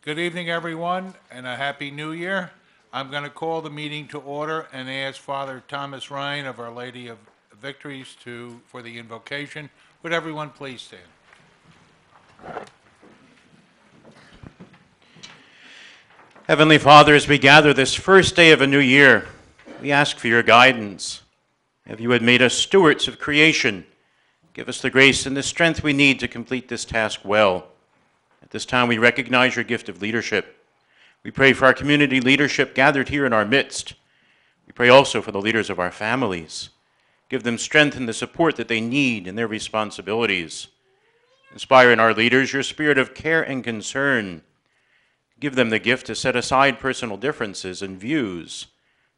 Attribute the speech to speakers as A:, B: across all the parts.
A: Good evening, everyone, and a happy new year. I'm going to call the meeting to order and ask Father Thomas Ryan of Our Lady of Victories for the invocation. Would everyone please stand?
B: Heavenly Father, as we gather this first day of a new year, we ask for your guidance. If you had made us stewards of creation, give us the grace and the strength we need to complete this task well. At this time, we recognize your gift of leadership. We pray for our community leadership gathered here in our midst. We pray also for the leaders of our families. Give them strength and the support that they need in their responsibilities. Inspire in our leaders your spirit of care and concern. Give them the gift to set aside personal differences and views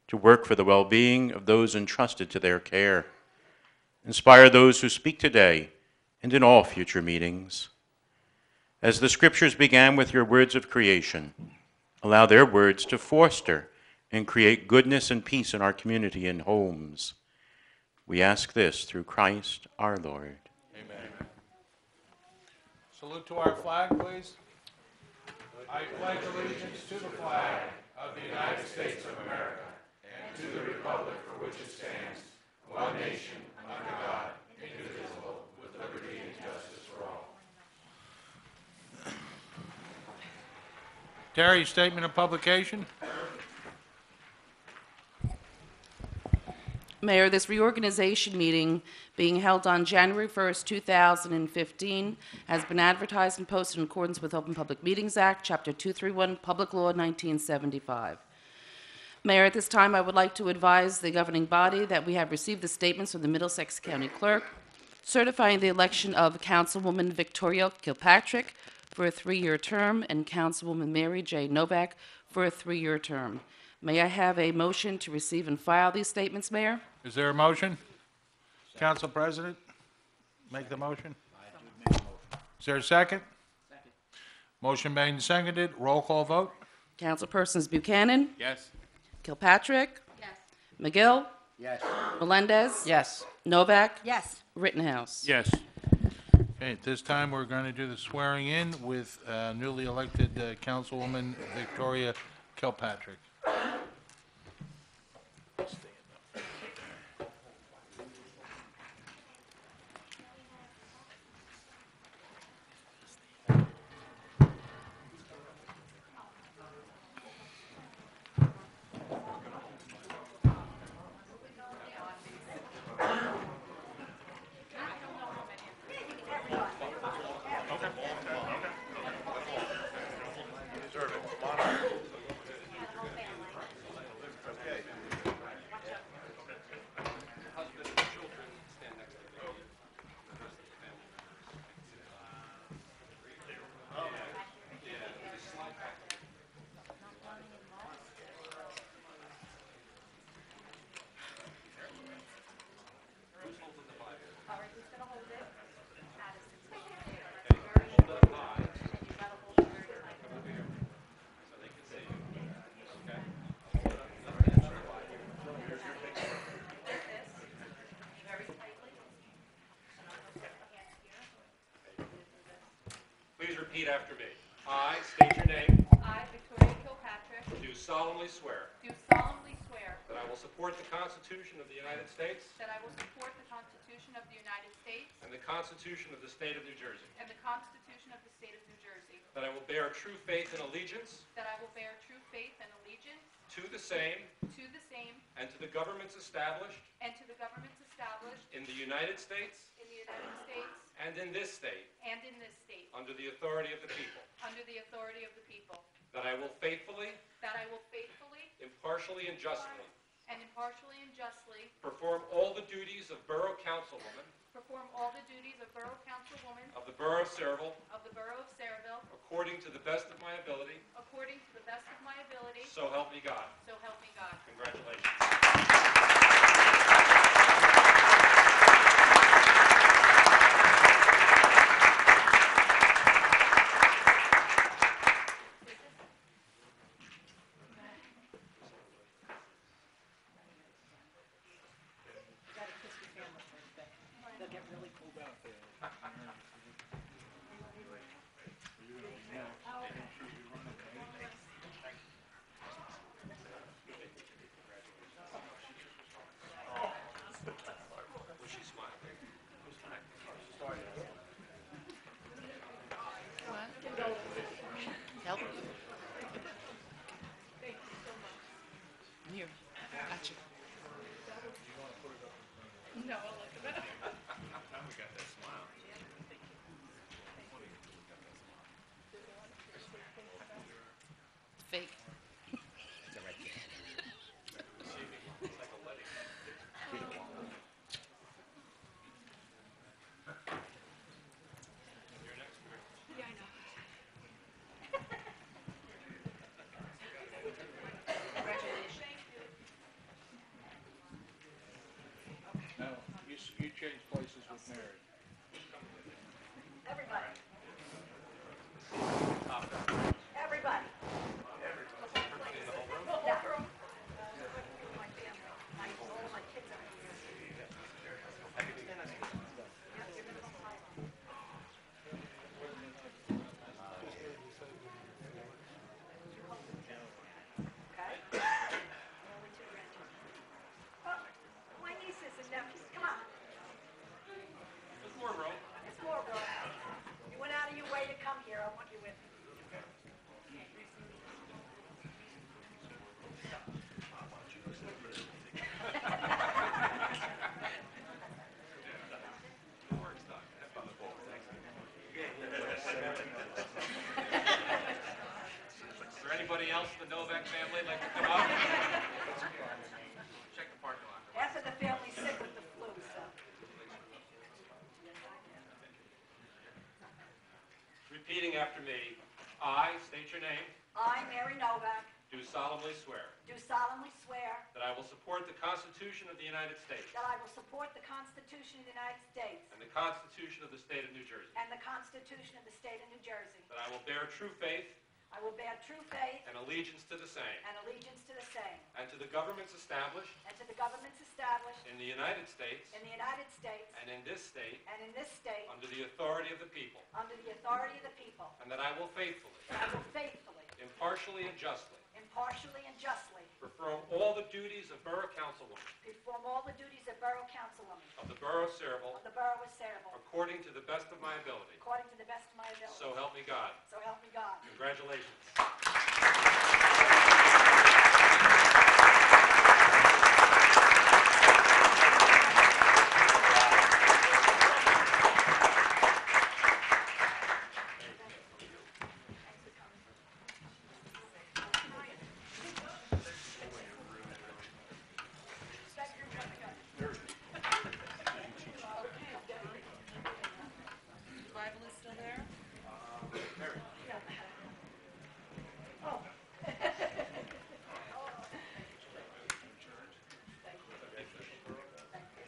B: to work for the well-being of those entrusted to their care. Inspire those who speak today and in all future meetings. As the scriptures began with your words of creation, allow their words to foster and create goodness and peace in our community and homes. We ask this through Christ our Lord.
A: Amen. Salute to our flag, please. I pledge allegiance to the flag of the United States of America and to the republic for which it stands, one nation, under God, indivisible, with liberty and justice for all. Terry, statement of publication.
C: Mayor, this reorganization meeting being held on January 1st, 2015 has been advertised and posted in accordance with Open Public Meetings Act, Chapter 231, Public Law 1975. Mayor, at this time, I would like to advise the governing body that we have received the statements from the Middlesex County Clerk certifying the election of Councilwoman Victoria Kilpatrick for a 3-year term and Councilwoman Mary J. Novak for a 3-year term. May I have a motion to receive and file these statements, Mayor?
A: Is there a motion? Council President, make the motion. Is there a second? Second. Motion made and seconded. Roll call vote.
C: Councilpersons Buchanan?
D: Yes.
C: Kilpatrick? Yes. McGill?
D: Yes.
C: Melendez?
D: Yes.
C: Novak?
E: Yes.
C: Rittenhouse?
D: Yes.
A: Okay, at this time, we're going to do the swearing in with newly elected Councilwoman Victoria Kilpatrick.
F: Please repeat after me. I state your name.
E: I, Victoria Kilpatrick,
F: Do solemnly swear
E: do solemnly swear
F: that I will support the Constitution of the United States
E: that I will support the Constitution of the United States
F: and the Constitution of the State of New Jersey.
E: and the Constitution of the State of New Jersey,
F: That I will bear true faith and allegiance
E: that I will bear true faith and allegiance
F: to the same
E: to the same
F: and to the governments established
E: and to the governments established
F: in the United States
E: in the United States
F: and in this state
E: and in this state
F: under the authority of the people.
E: under the authority of the people,
F: That I will faithfully,
E: that I will faithfully
F: impartially, and justly
E: and impartially and justly
F: perform all the duties of Borough Councilwoman
E: perform all the duties of Borough Councilwoman
F: of the Borough of Sayreville
E: of the Borough of Sayreville
F: according to the best of my ability,
E: according to the best of my ability,
F: so help me God.
E: so help me God.
F: Congratulations.
A: you change places with Mary?
D: Everybody. Everybody. Yeah. My family, all of my kids are here. Okay? Only two grandchildren. Oh, my nieces and nephews, come on.
F: There's more room.
D: It's more, bro. You went out of your way to come here. I want you with me.
F: Is there anybody else in the Novak family like to come up? Check the parking lot.
D: Half of the family's sick with the flu, so.
F: Repeating after me, I state your name,
D: I, Mary Novak,
F: do solemnly swear
D: do solemnly swear
F: that I will support the Constitution of the United States
D: that I will support the Constitution of the United States
F: and the Constitution of the State of New Jersey,
D: and the Constitution of the State of New Jersey.
F: that I will bear true faith
D: I will bear true faith
F: and allegiance to the same,
D: and allegiance to the same,
F: and to the governments established
D: and to the governments established
F: in the United States
D: in the United States
F: and in this state
D: and in this state
F: under the authority of the people,
D: under the authority of the people.
F: and that I will faithfully,
D: And I will faithfully,
F: impartially, and justly
D: impartially, and justly
F: perform all the duties of Borough Councilwoman
D: perform all the duties of Borough Councilwoman
F: of the Borough of Sayreville
D: of the Borough of Sayreville
F: according to the best of my ability.
D: according to the best of my ability.
F: So help me God.
D: So help me God.
F: Congratulations.
C: Bible is still there? Yes,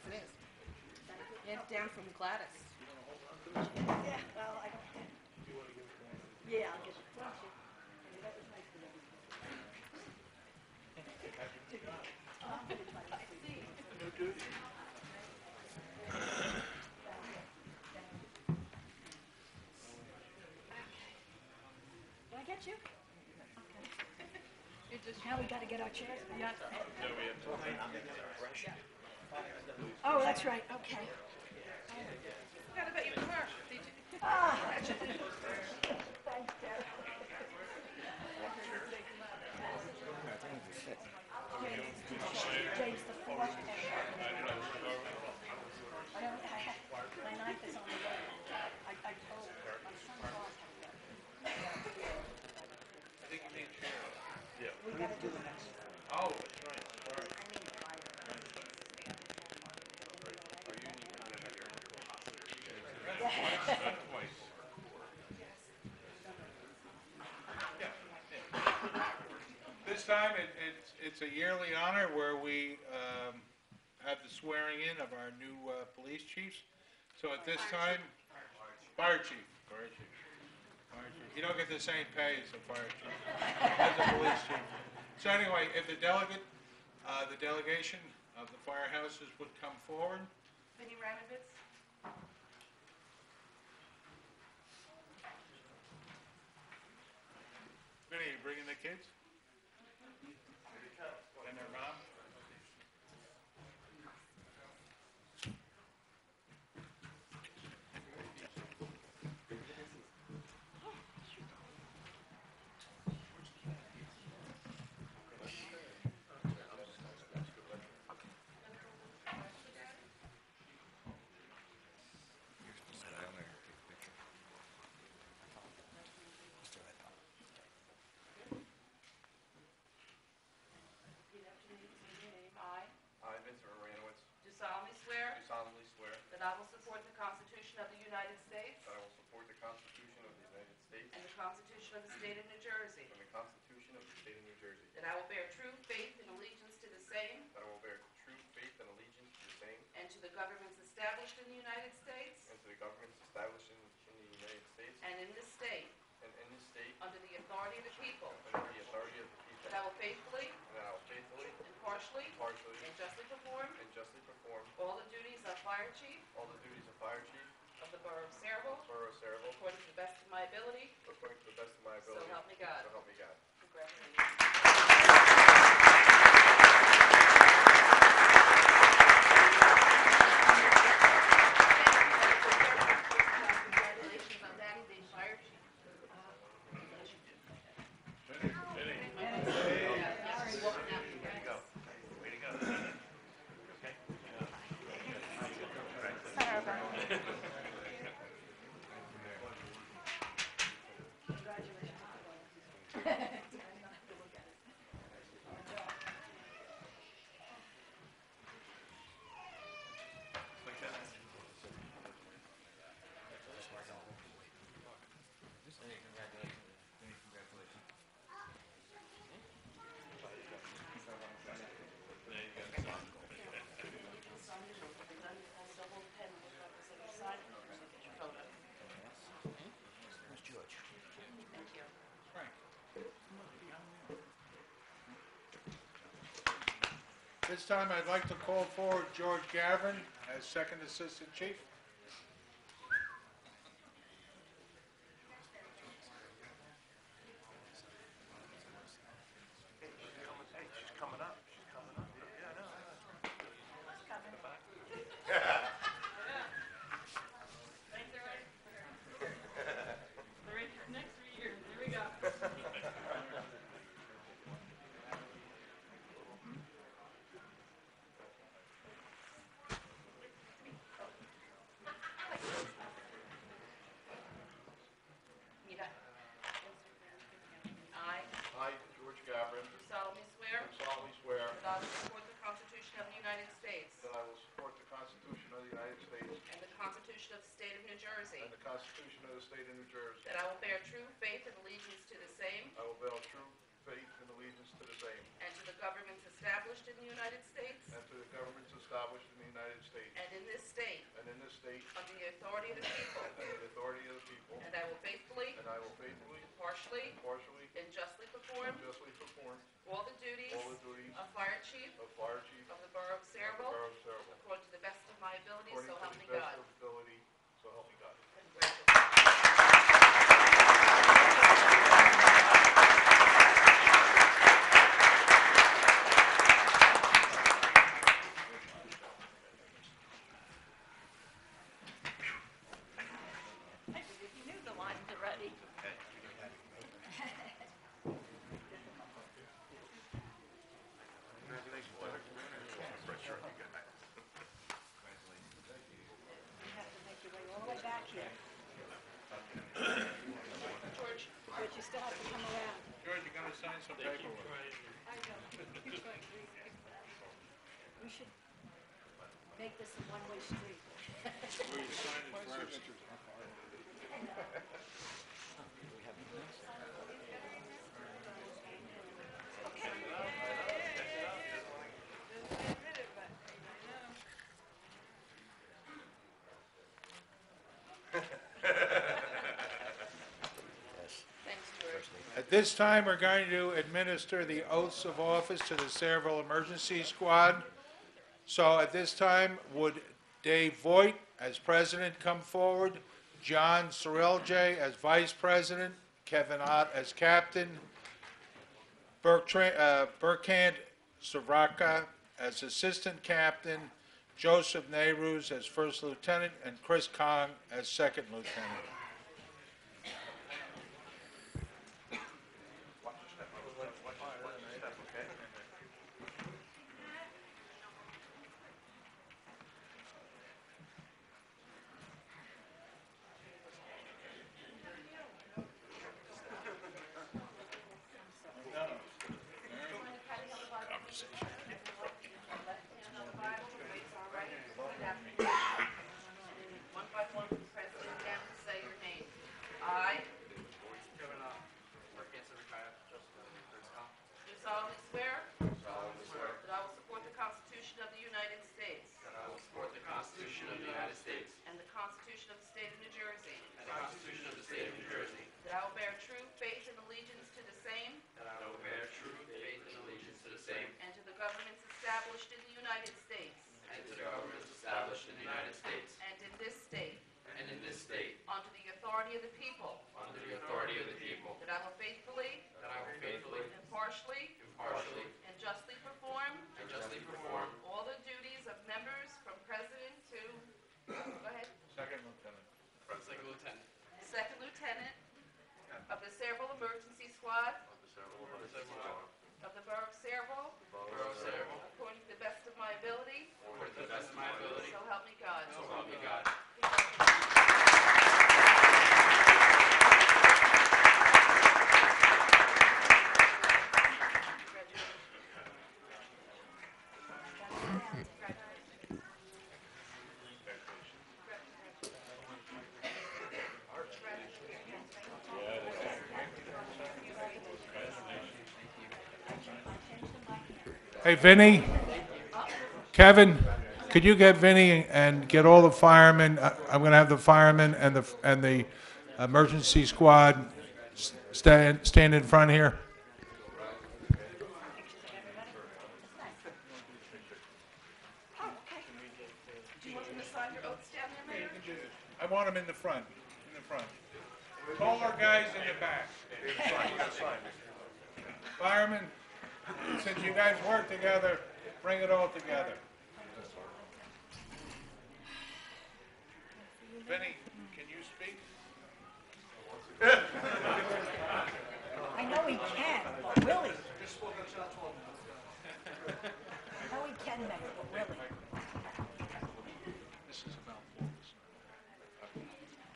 C: it is. Hand it down from Gladys.
D: Yeah, well, I don't. Yeah, I'll give it. Thank you. That was nice of you. Did I get you? Now we gotta get our chairs back. Oh, that's right, okay.
C: Forgot about your car.
D: Ah. Thanks, Dad. James the fourth. My knife is on the way. I told my son-in-law. We gotta do the next.
A: Oh, that's right, sorry. This time, it's a yearly honor where we have the swearing in of our new police chiefs. So at this time, fire chief. You don't get the same pay as a fire chief, as a police chief. So anyway, if the delegation of the firehouses would come forward.
C: Vinnie Ramovitz?
A: Vinny, you bringing the kids? And their mom?
F: I, Vincent Aranowitz,
C: Do solemnly swear
F: do solemnly swear
C: that I will support the Constitution of the United States
F: that I will support the Constitution of the United States
C: and the Constitution of the State of New Jersey,
F: and the Constitution of the State of New Jersey,
C: that I will bear true faith and allegiance to the same
F: that I will bear true faith and allegiance to the same
C: and to the governments established Fire Chief
G: all the duties of Fire Chief
C: of the Borough of Sayreville
G: Borough of Sayreville
C: according to the best of my ability,
G: according to the best of my
C: so
G: ability.
C: help me God.
G: So help me God.
C: Congratulations. Congratulations on Daddy being Fire Chief.
A: This time, I'd like to call forward George Gavin as Second Assistant Chief.
E: Next 3 years, here we go.
C: I
G: I, George Gavin,
C: do solemnly swear
G: do solemnly swear
C: that I will support the Constitution of the United States
G: that I will support the Constitution of the United States
C: and the Constitution of the State of New Jersey,
G: and the Constitution of the State of New Jersey.
C: that I will bear true faith and allegiance to the same
G: I will bear true faith and allegiance to the same
C: and to the governments established in the United States
G: and to the governments established in the United States
C: and in this state
G: and in this state
C: under the authority of the people,
G: and the authority of the people,
C: and I will faithfully,
G: and I will faithfully,
C: impartially,
G: impartially,
C: and justly perform
G: and justly perform
C: all the duties
G: all the duties
C: of Fire Chief
G: of Fire Chief
C: of the Borough of
G: of the
C: Sayreville
G: Borough of Sayreville,
C: according to the best of my ability,
G: according
C: so
G: to
C: help me
G: the best
C: God.
G: of ability, so help me God.
C: Congratulations.
D: You knew the lines already. You have to make your way all the way back here.
C: George,
D: But you still have to come around.
A: George, you're going to sign some paperwork.
D: I know. We should make this a one-way street.
A: Will you sign it first?
C: thanks, George.
A: At this time, we're going to administer the oaths of office to the Sayreville Emergency Squad. So at this time, would Dave Voigt as president come forward, John Sayreville as vice president, Kevin Ott as captain, Burkhand Savraka as assistant captain, Joseph Nehru's as first lieutenant, and Chris Kong as second lieutenant.
C: One by one, President down, say your
A: Hey, Vinny, Kevin, could you get Vinny and get all the firemen? I'm going to have the firemen and the emergency squad stand in front here. I want them in the front. In the front. Taller guys in the back. Firemen, since you guys work together, bring it all together. Vinny, can you speak?
D: I know he can, but really. I know he can, Mayor, but really.
A: This is about fullness.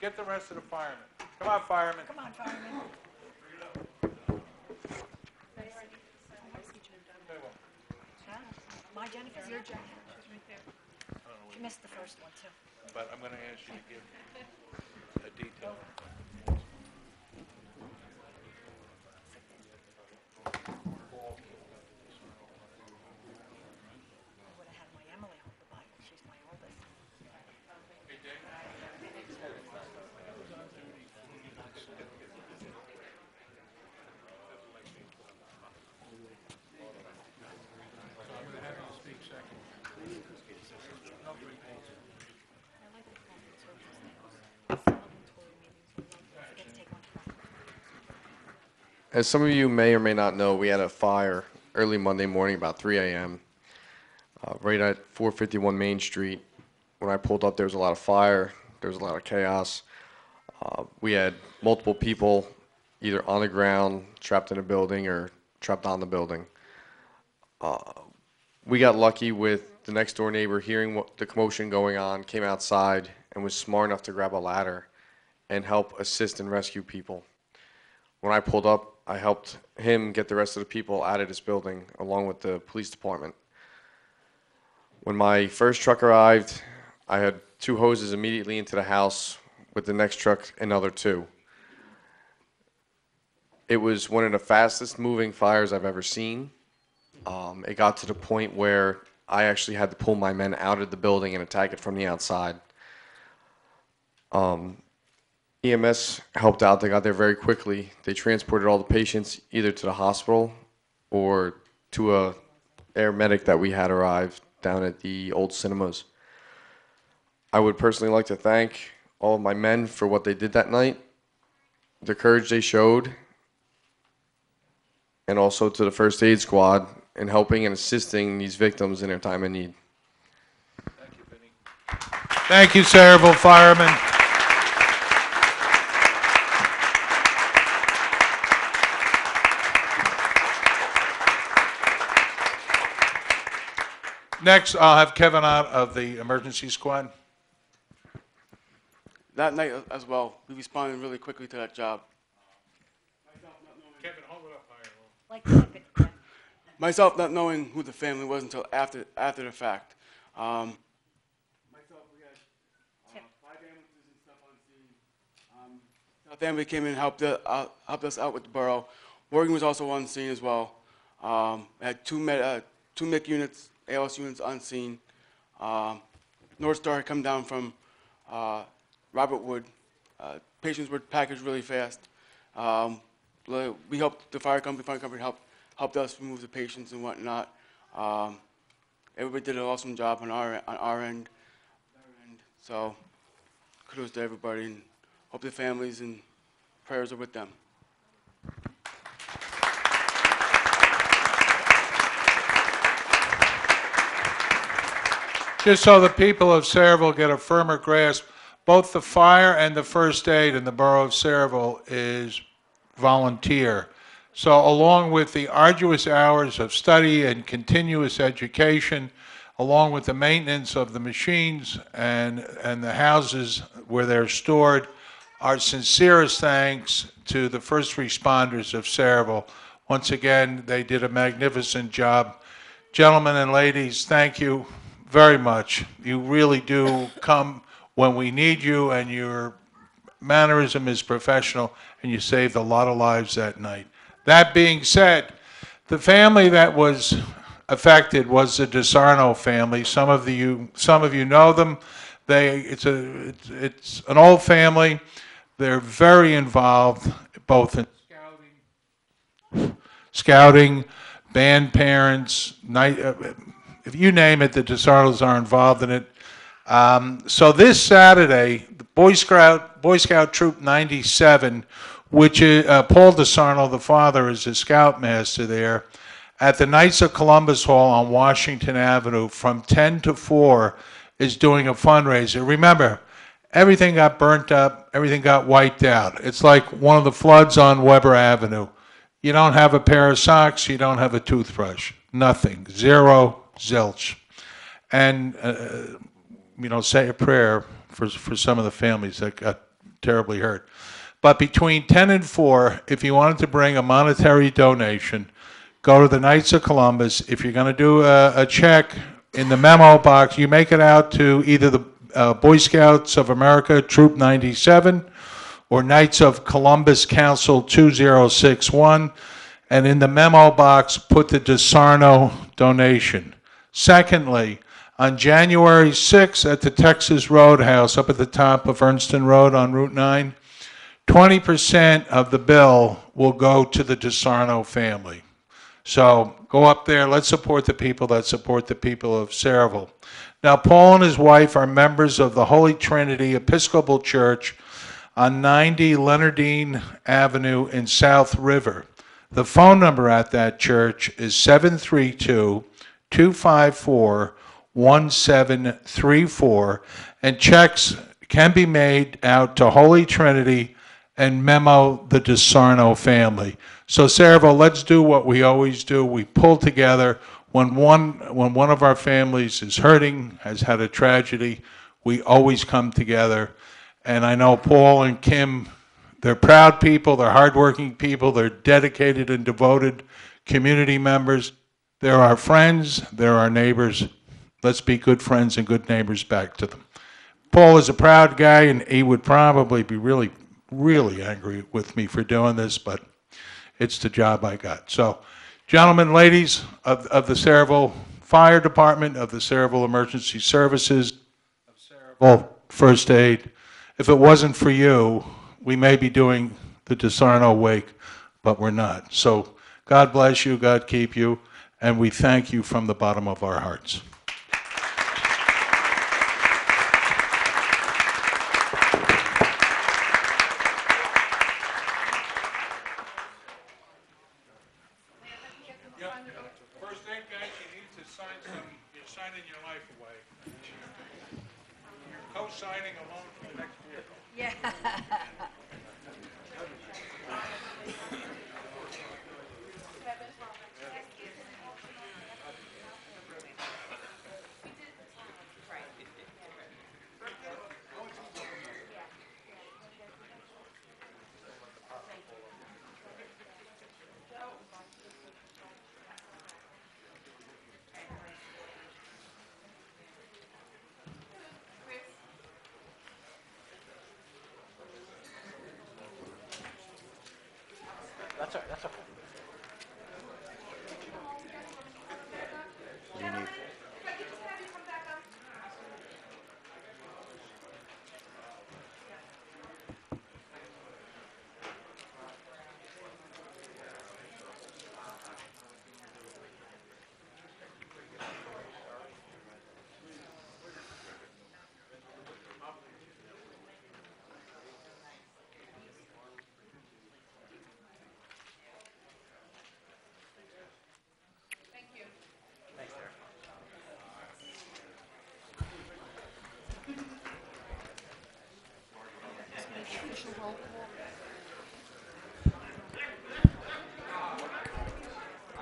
A: Get the rest of the firemen. Come on, firemen.
D: Come on, fireman. Huh? My Jennifer? Your Jennifer. She's right there. She missed the first one, too.
A: But I'm going to ask you to give a detail.
D: I would have had my Emily hold the Bible. She's my oldest.
H: As some of you may or may not know, we had a fire early Monday morning about 3 a.m. Right at 451 Main Street. When I pulled up, there was a lot of fire. There was a lot of chaos. We had multiple people either on the ground, trapped in a building, or trapped on the building. We got lucky with the next door neighbor hearing the commotion going on, came outside, and was smart enough to grab a ladder and help assist and rescue people. When I pulled up, I helped him get the rest of the people out of this building, along with the police department. When my first truck arrived, I had 2 hoses immediately into the house, with the next truck another 2. It was one of the fastest moving fires I've ever seen. It got to the point where I actually had to pull my men out of the building and attack it from the outside. EMS helped out. They got there very quickly. They transported all the patients either to the hospital or to a air medic that we had arrived down at the old cinemas. I would personally like to thank all of my men for what they did that night, the courage they showed, and also to the first aid squad in helping and assisting these victims in their time of need.
A: Thank you, Vinny. Thank you, Sayreville firemen. Next, I'll have Kevin out of the emergency squad.
I: That night as well, we responded really quickly to that job.
A: Kevin, hold it up higher.
D: Like tip it, Ken.
I: Myself not knowing who the family was until after the fact. Myself, we had 5 ambulances and stuff on scene. South Ambulances came in and helped us out with the borough. Morgan was also on scene as well. We had 2 MIC units, ALS units on scene. North Star had come down from Robert Wood. Patients were packaged really fast. We helped the fire company helped us remove the patients and whatnot. Everybody did an awesome job on our end. So kudos to everybody, and hope the families and prayers are with them.
A: Just so the people of Sayreville get a firmer grasp, both the fire and the first aid in the borough of Sayreville is volunteer. So along with the arduous hours of study and continuous education, along with the maintenance of the machines and the houses where they're stored, our sincerest thanks to the first responders of Sayreville. Once again, they did a magnificent job. Gentlemen and ladies, thank you very much. You really do come when we need you, and your mannerism is professional, and you saved a lot of lives that night. That being said, the family that was affected was the DeSarno family. Some of you know them. It's an old family. They're very involved both in scouting, band parents, night, if you name it, the DeSarnos are involved in it. So this Saturday, the Boy Scout Troop 97, which is Paul DeSarno, the father, is the scoutmaster there, at the Knights of Columbus Hall on Washington Avenue from 10 to 4 is doing a fundraiser. Remember, everything got burnt up, everything got wiped out. It's like one of the floods on Weber Avenue. You don't have a pair of socks, you don't have a toothbrush, nothing, zero, zilch. And, say a prayer for some of the families that got terribly hurt. But between 10 and 4, if you wanted to bring a monetary donation, go to the Knights of Columbus. If you're going to do a check in the memo box, you make it out to either the Boy Scouts of America, Troop 97, or Knights of Columbus Council 2061, and in the memo box, put the DeSarno donation. Secondly, on January 6th at the Texas Roadhouse up at the top of Ernston Road on Route 9, 20% of the bill will go to the DeSarno family. So go up there, let's support the people that support the people of Sayreville. Now, Paul and his wife are members of the Holy Trinity Episcopal Church on 90 Leonardine Avenue in South River. The phone number at that church is 732-254-1734, and checks can be made out to Holy Trinity and memo the DeSarno family. So Sayreville, let's do what we always do. We pull together. When one of our families is hurting, has had a tragedy, we always come together. And I know Paul and Kim, they're proud people, they're hardworking people, they're dedicated and devoted community members. They're our friends, they're our neighbors. Let's be good friends and good neighbors back to them. Paul is a proud guy, and he would probably be really, really angry with me for doing this, but it's the job I got. So, gentlemen, ladies of the Sayreville Fire Department, of the Sayreville Emergency Services, of Sayreville First Aid, if it wasn't for you, we may be doing the DeSarno wake, but we're not. So God bless you, God keep you, and we thank you from the bottom of our hearts. First aid guys, you need to sign you're signing your life away. You're co-signing a loan for the next vehicle.
D: Yeah.
B: That's all right, that's okay. You need...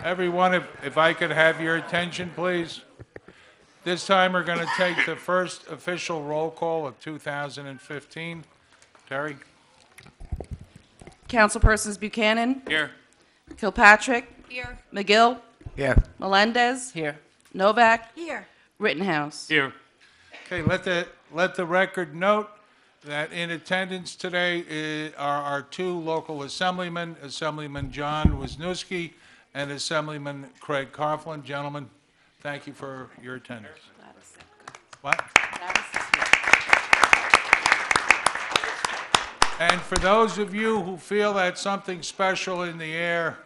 A: Everyone, if I could have your attention, please. This time we're going to take the first official roll call of 2015. Terry?
C: Councilpersons Buchanan,
B: Here.
C: Kilpatrick,
D: Here.
C: McGill,
B: Here.
C: Melendez,
B: Here.
C: Novak,
D: Here.
C: Rittenhouse.
B: Here.
A: Okay, let the record note that in attendance today are our two local assemblymen, Assemblyman John Wisniewski and Assemblyman Craig Coughlin. Gentlemen, thank you for your attendance.
C: Gladys Zepka.
A: What?
C: Gladys is here.
A: And for those of you who feel that something special in the air,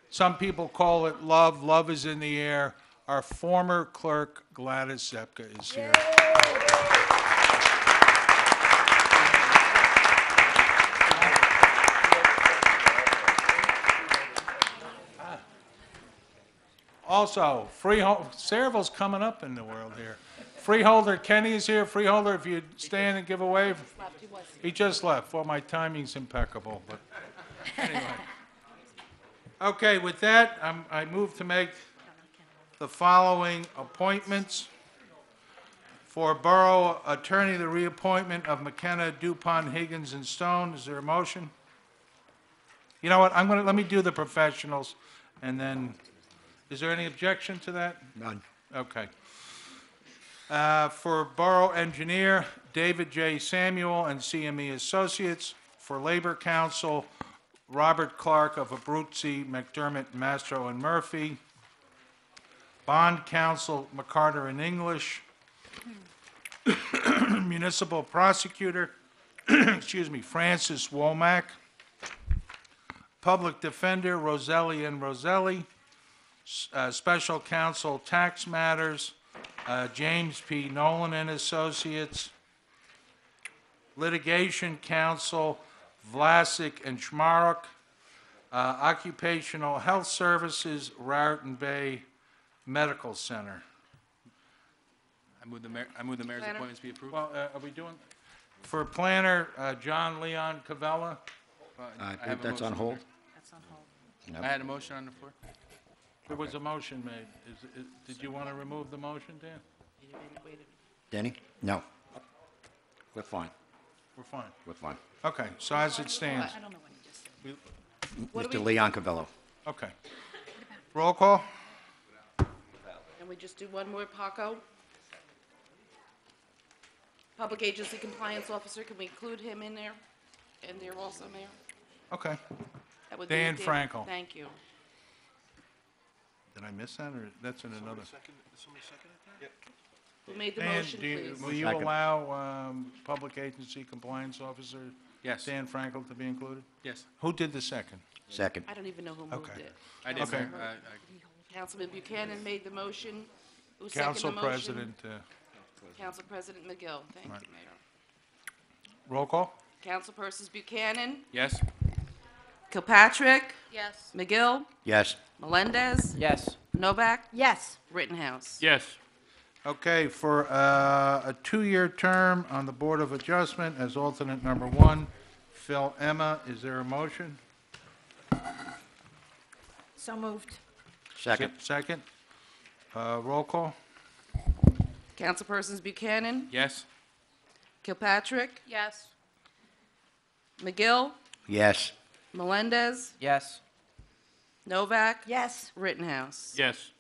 A: some people call it love, love is in the air, our former clerk Gladys Zepka is here. Also, Sayreville's coming up in the world here. Freeholder Kenny is here. Freeholder, if you'd stand and give a wave. He just left. Well, my timing's impeccable, but anyway. Okay, with that, I move to make the following appointments. For Borough Attorney, the reappointment of McKenna, Dupont, Higgins, and Stone. Is there a motion? You know what, let me do the professionals, and then, is there any objection to that?
J: None.
A: Okay. For Borough Engineer, David J. Samuel and CME Associates. For Labor Council, Robert Clark of Abruzzi, McDermott, Mastro, and Murphy. Bond Counsel, McCarter and English. Municipal Prosecutor, excuse me, Francis Womack. Public Defender, Roselli and Roselli. Special Counsel, Tax Matters, James P. Nolan and Associates. Litigation Counsel, Vlasic and Schmaruk. Occupational Health Services, Raritan Bay Medical Center.
K: I move the mayor's
C: Planner?
K: appointments be approved.
A: Well, are we doing, for planner, John Leon Cavella?
K: I have a
J: That's on
K: motion.
J: hold?
C: That's on hold.
K: I had a motion on the floor.
A: There was a motion made. Did you want to remove the motion, Dan?
J: Danny? No. We're fine.
A: We're fine.
J: We're fine.
A: Okay, so as it stands,
C: I don't know what you just said. What do
J: Mr.
C: we-
J: Leon Cavello.
A: okay. Roll call?
C: And we just do one more, Paco? Public Agency Compliance Officer, can we include him in there? In there also, Mayor?
A: Okay.
C: That would be
A: Dan Frankel.
C: Thank you.
A: Did I miss that, or that's in another?
C: Who made the
A: Dan,
C: motion, please?
A: will you
J: Second.
A: allow Public Agency Compliance Officer
K: Yes.
A: Dan Frankel to be included?
K: Yes,
A: Who did the second?
J: Second.
C: I don't even know who moved
A: Okay.
C: it.
K: I did,
A: Okay.
K: Mayor.
C: Councilman Buchanan made the motion. Who seconded the
A: Council
C: motion?
A: President,
C: Council President McGill. Thank you,
A: Right.
C: Mayor.
A: roll call?
C: Councilpersons Buchanan,
K: Yes.
C: Kilpatrick,
E: Yes.
C: McGill,
J: Yes.
C: Melendez,
K: Yes.
C: Novak,
D: Yes.
C: Rittenhouse.
K: Yes.
A: Okay, for a two-year term on the Board of Adjustment as alternate number one, Phil Emma, is there a motion?
D: So moved.
J: Second.
A: Second. Roll call?
C: Councilpersons Buchanan,
K: Yes.
C: Kilpatrick,
E: Yes.
C: McGill,
J: Yes.
C: Melendez,
K: Yes.
C: Novak,
D: Yes.
C: Rittenhouse.
K: Yes.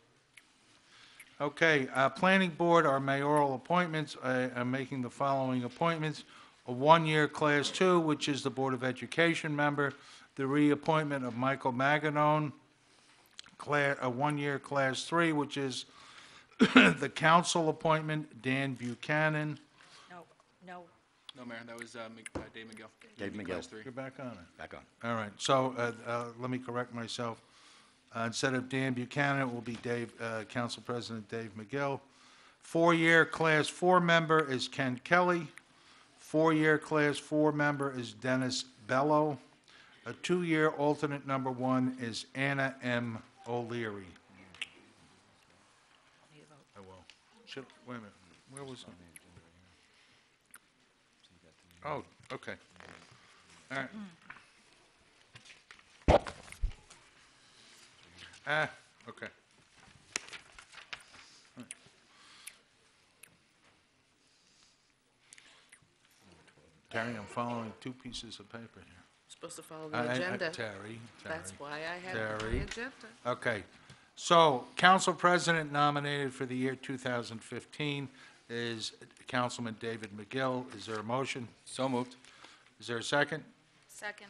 A: Okay, Planning Board, our mayoral appointments, I am making the following appointments. A one-year Class 2, which is the Board of Education member, the reappointment of Michael Maganone, a one-year Class 3, which is the council appointment, Dan Buchanan.
D: No, no.
K: No, Mayor, that was Dave McGill.
J: Dave McGill.
K: Class 3.
A: You're back on it.
J: Back on.
A: All right, so let me correct myself. Instead of Dan Buchanan, it will be Council President Dave McGill. Four-year Class 4 member is Ken Kelly. Four-year Class 4 member is Dennis Bello. A two-year alternate number one is Anna M. O'Leary. I will. Wait a minute, where was it? Oh, okay. All right. Okay. Terry, I'm following two pieces of paper here.
C: Supposed to follow the agenda.
A: Terry.
C: That's why I have
A: Terry.
C: the agenda.
A: Okay. So, Council President nominated for the year 2015 is Councilman David McGill. Is there a motion?
K: So moved.
A: Is there a second?
E: Second.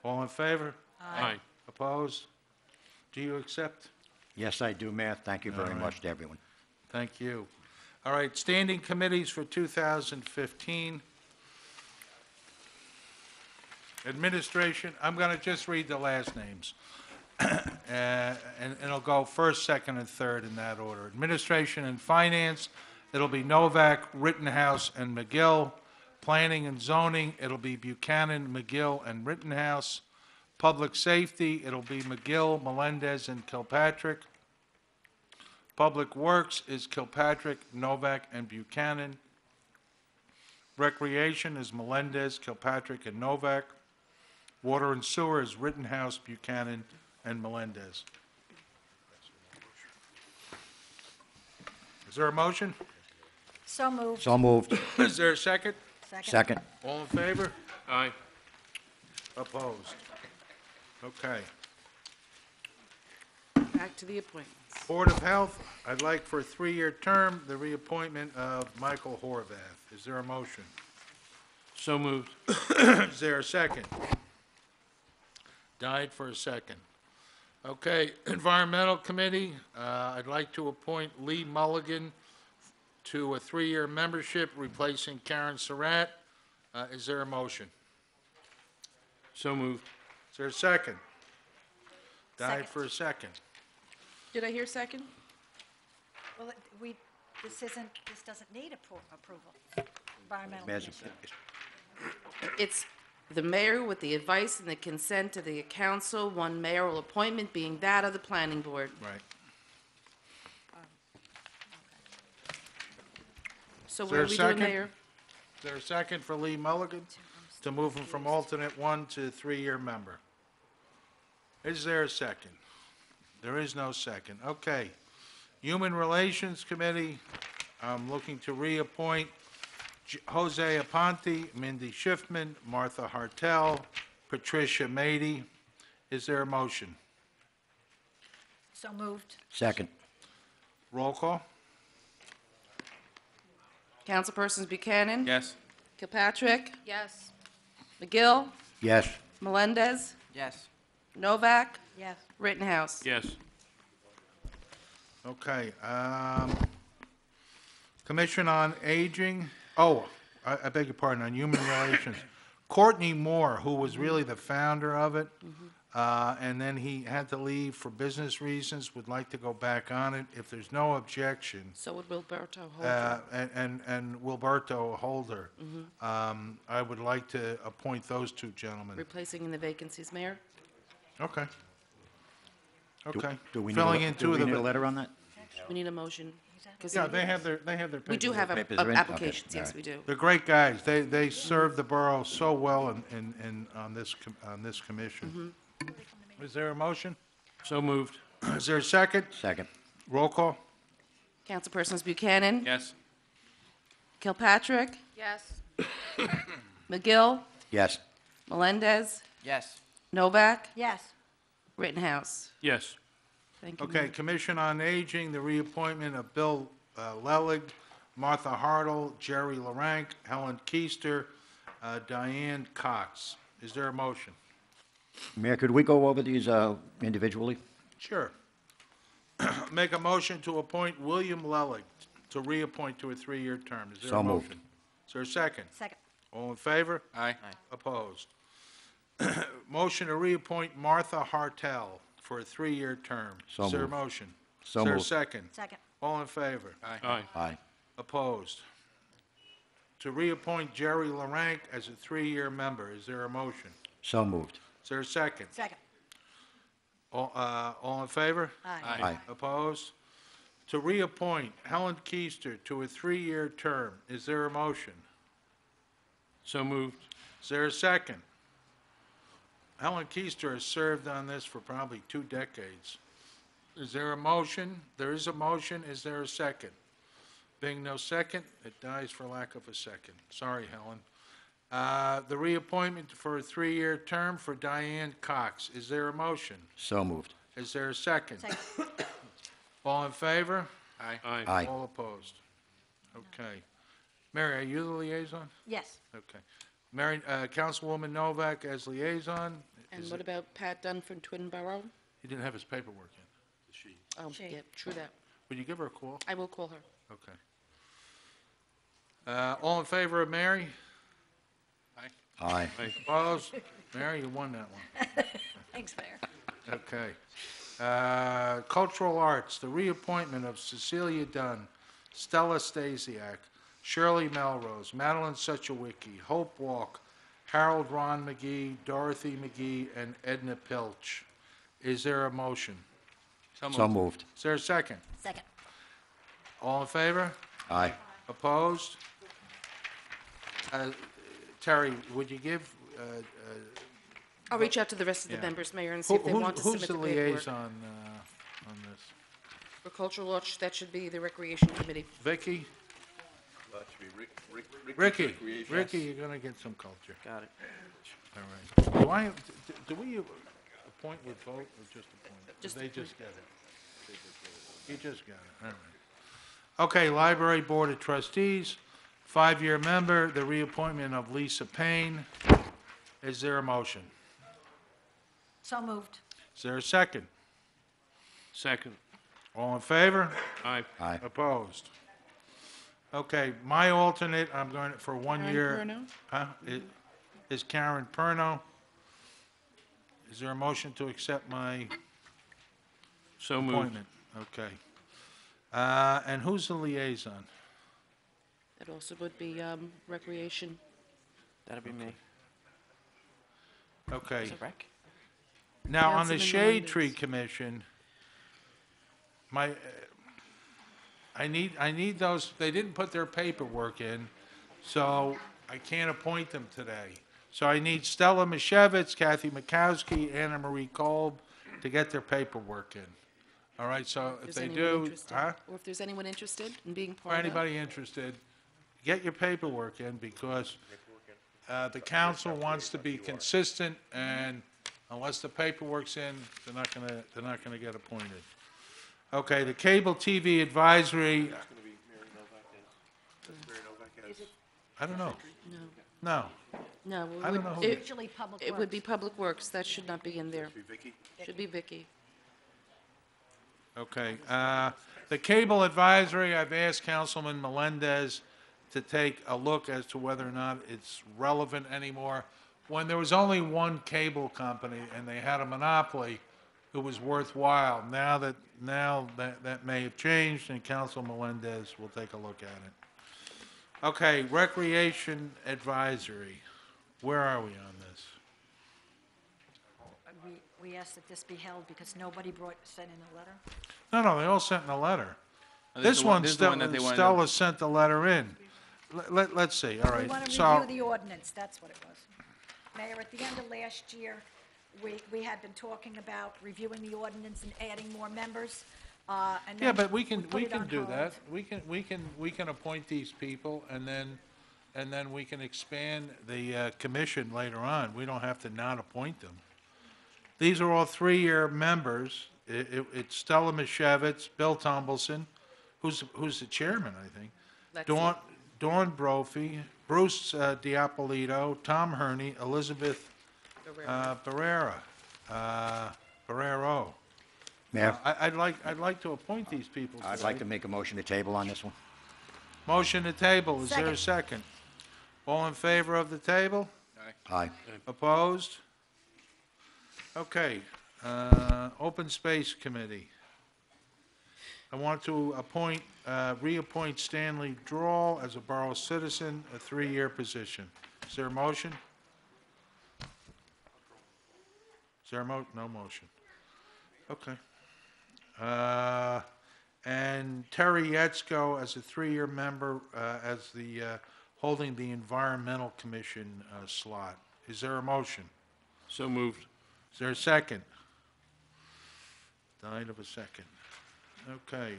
A: All in favor?
K: Aye.
A: Opposed? Do you accept?
J: Yes, I do, Mayor. Thank you very much to everyone.
A: Thank you. All right, standing committees for 2015. Administration, I'm going to just read the last names. And it'll go first, second, and third in that order. Administration and Finance, it'll be Novak, Rittenhouse, and McGill. Planning and Zoning, it'll be Buchanan, McGill, and Rittenhouse. Public Safety, it'll be McGill, Melendez, and Kilpatrick. Public Works is Kilpatrick, Novak, and Buchanan. Recreation is Melendez, Kilpatrick, and Novak. Water and Sewer is Rittenhouse, Buchanan, and Melendez. Is there a motion?
D: So moved.
J: So moved.
A: Is there a second?
J: Second.
A: All in favor?
F: Aye.
A: Opposed? Okay.
C: Back to the appointments.
A: Board of Health, I'd like for a 3-year term, the reappointment of Michael Horvath. Is there a motion?
F: So moved.
A: Is there a second? Died for a second. Okay, Environmental Committee, I'd like to appoint Lee Mulligan to a 3-year membership, replacing Karen Surratt. Is there a motion?
F: So moved.
A: Is there a second? Died
D: Second.
A: for a second.
C: Did I hear second?
D: Well, this doesn't need approval. Environmental
J: Mayor's-
D: Commission.
C: It's the mayor with the advice and the consent of the council, one mayoral appointment being that of the planning board.
A: Right.
C: So
A: Is
C: what
A: there
C: are
A: a
C: we doing,
A: second?
C: Mayor?
A: Is there a second for Lee Mulligan to move him from alternate 1 to 3-year member? Is there a second? There is no second. Okay. Human Relations Committee, I'm looking to reappoint Jose Aponte, Mindy Schiffman, Martha Hartel, Patricia Mady. Is there a motion?
D: So moved.
J: Second.
A: Roll call?
C: Councilpersons Buchanan?
K: Yes.
C: Kilpatrick?
E: Yes.
C: McGill?
J: Yes.
C: Melendez?
K: Yes.
C: Novak?
D: Yes.
C: Rittenhouse?
F: Yes.
A: Okay. Commission on Aging, I beg your pardon, on Human Relations. Courtney Moore, who was really the founder of it, and then he had to leave for business reasons, would like to go back on it. If there's no objection,
C: So would Wilberto Holder.
A: and Wilberto Holder, I would like to appoint those 2 gentlemen.
C: Replacing in the vacancies, Mayor?
A: Okay. Okay.
J: Do we need
A: Filling
J: a,
A: in
J: do
A: 2
J: we
A: of
J: need a
A: the,
J: letter on that?
C: We need a motion. 'Cause
A: yeah, they have their
C: We do have
A: paperwork.
J: Papers are in? Okay,
C: applications, yes,
J: all
C: we do.
A: They're great guys. They serve the borough so well on this commission. Is there a motion?
F: So moved.
A: Is there a second?
J: Second.
A: Roll call?
C: Councilpersons Buchanan?
K: Yes.
C: Kilpatrick?
E: Yes.
C: McGill?
J: Yes.
C: Melendez?
K: Yes.
C: Novak?
D: Yes.
C: Rittenhouse?
F: Yes.
C: Thank you,
A: Okay,
C: Mayor.
A: Commission on Aging, the reappointment of Bill Lelig, Martha Hartle, Jerry Larank, Helen Keister, Diane Cox. Is there a motion?
J: Mayor, could we go over these individually?
A: Sure. Make a motion to appoint William Lelig to reappoint to a 3-year term. Is there a
J: So moved.
A: motion? Is there a second?
D: Second.
A: All in favor?
K: Aye.
A: Opposed? Motion to reappoint Martha Hartel for a 3-year term.
J: So
A: Is there a
J: moved.
A: motion?
J: So
A: Is there a
J: moved.
A: second?
D: Second.
A: All in favor?
F: Aye.
J: Aye.
A: Opposed? To reappoint Jerry Larank as a 3-year member. Is there a motion?
J: So moved.
A: Is there a second?
D: Second.
A: All in favor?
D: Aye.
J: Aye.
A: Opposed? To reappoint Helen Keister to a 3-year term. Is there a motion?
F: So moved.
A: Is there a second? Helen Keister has served on this for probably 2 decades. Is there a motion? There is a motion. Is there a second? Being no second, it dies for lack of a second. Sorry, Helen. The reappointment for a 3-year term for Diane Cox. Is there a motion?
J: So moved.
A: Is there a second?
D: Second.
A: All in favor?
F: Aye.
J: Aye.
A: All opposed? Okay. Mary, are you the liaison?
D: Yes.
A: Okay. Mary, Councilwoman Novak as liaison?
C: And
A: Is
C: what
A: it-
C: about Pat Dunn from Twin Borough?
A: He didn't have his paperwork in.
C: Oh,
D: She.
C: yeah, true that.
A: Would you give her a call?
C: I will call her.
A: Okay. All in favor of Mary?
J: Aye.
A: Opposed? Mary, you won that one.
D: Thanks, Mayor.
A: Okay. Cultural Arts, the reappointment of Cecilia Dunn, Stella Stasiak, Shirley Melrose, Madeline Suchowicki, Hope Walk, Harold Ron McGee, Dorothy McGee, and Edna Pilch. Is there a motion?
J: So moved.
A: Is there a second?
D: Second.
A: All in favor?
J: Aye.
A: Opposed? Terry, would you give,
C: I'll reach out to the rest of the
A: Yeah.
C: members, Mayor, and see if they want to submit
A: who's
C: the
A: the
C: paperwork.
A: liaison on this?
C: For cultural arts, that should be the Recreation Committee.
A: Vicky?
G: That should be
A: Ricky,
G: Recreation.
A: Ricky, you're gonna get some culture.
B: Got it.
A: All right. Do we appoint with vote or just appoint?
C: Just
A: They just get it? You just got it, all right. Okay, Library Board of Trustees, 5-year member, the reappointment of Lisa Payne. Is there a motion?
D: So moved.
A: Is there a second?
B: Second.
A: All in favor?
B: Aye.
J: Aye.
A: Opposed? Okay, my alternate, I'm going to, for 1 year.
C: Karen Perno?
A: Huh? Is Karen Perno. Is there a motion to accept my
B: So moved.
A: appointment? Okay. And who's the liaison?
C: That also would be Recreation.
B: That'd be me.
A: Okay.
C: Is it Rec?
A: Now, on the
C: Councilman
A: Shade
C: Melendez.
A: Tree Commission, I need those, they didn't put their paperwork in, so I can't appoint them today. So I need Stella Mashevitz, Kathy Makowski, Anna Marie Kolb to get their paperwork in. All right, so if
C: Is
A: they
C: anyone
A: do,
C: interested?
A: huh?
C: Or if there's anyone interested in being
A: Or
C: part of that?
A: anybody interested, get your paperwork in because the council wants to be consistent, and unless the paperwork's in, they're not gonna get appointed. Okay, the Cable TV Advisory, I don't know.
C: No.
A: No,
C: No.
A: I don't know who
C: It
D: Usually Public
C: it would be
D: Works.
C: Public Works. That should not be in there. Should be Vicky.
A: okay. The Cable Advisory, I've asked Councilman Melendez to take a look as to whether or not it's relevant anymore. When there was only one cable company and they had a monopoly, it was worthwhile. Now that may have changed, and Council Melendez will take a look at it. Okay, Recreation Advisory, where are we on this?
D: We asked that this be held because nobody sent in a letter.
A: No, they all sent in a letter.
K: Oh,
A: This one,
K: this is the one that they wanted to-
A: Stella sent the letter in. Let's see, all
D: We
A: right.
D: want to
A: So,
D: review the ordinance, that's what it was. Mayor, at the end of last year, we had been talking about reviewing the ordinance and adding more members, and
A: yeah,
D: then
A: but we can
D: put it on
A: do
D: hold.
A: that. We can appoint these people, and then we can expand the commission later on. We don't have to not appoint them. These are all 3-year members. It's Stella Mashevitz, Bill Tumbleson, who's the chairman, I think.
C: That's
A: Dawn Brophy, Bruce Diapolito, Tom Herney, Elizabeth Barrero.
J: Mayor,
A: I'd like to appoint these people
J: I'd
A: today.
J: like to make a motion to table on this one.
A: Motion to table, is there a second? All in favor of the table?
J: Aye.
A: Opposed? Okay, Open Space Committee. I want to reappoint Stanley Drawl as a borough citizen, a 3-year position. Is there a motion? Is there a no motion? Okay. And Terry Yetzko as a 3-year member, as the, holding the Environmental Commission slot. Is there a motion?
B: So moved.
A: Is there a second? Died of a second. Okay.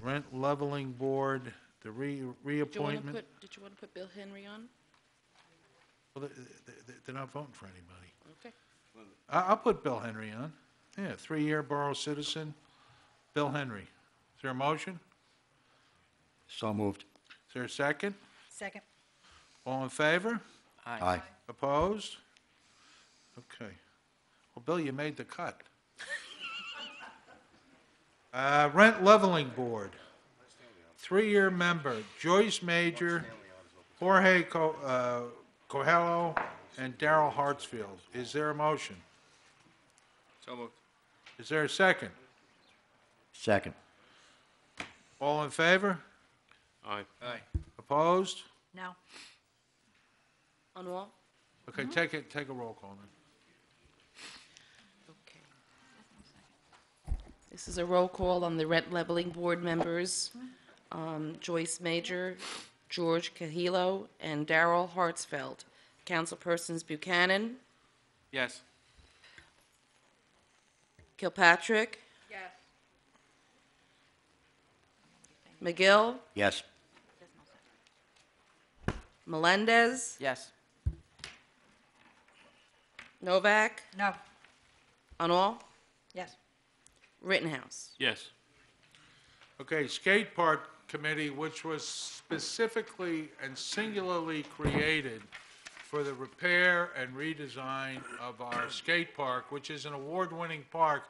A: Rent Leveling Board, the reappointment.
C: Did you want to put Bill Henry on?
A: Well, they're not voting for anybody.
C: Okay.
A: I'll put Bill Henry on. Yeah, 3-year borough citizen, Bill Henry. Is there a motion?
J: So moved.
A: Is there a second?
D: Second.
A: All in favor?
J: Aye.
A: Opposed? Okay. Well, Bill, you made the cut. Rent Leveling Board, 3-year member, Joyce Major, Jorge Coelho, and Darrell Hartsfield. Is there a motion?
K: So moved.
A: Is there a second?
J: Second.
A: All in favor?
F: Aye.
K: Aye.
A: Opposed?
D: No.
C: On all?
A: Okay, take a roll call then.
C: Okay. This is a roll call on the Rent Leveling Board members, Joyce Major, George Cahillo, and Darrell Hartsfeld. Councilpersons Buchanan,
K: Yes.
C: Kilpatrick,
E: Yes.
C: McGill,
J: Yes.
C: Melendez,
K: Yes.
C: Novak,
D: No.
C: on all?
D: Yes.
C: Rittenhouse.
F: Yes.
A: Okay, Skate Park Committee, which was specifically and singularly created for the repair and redesign of our skate park, which is an award-winning park.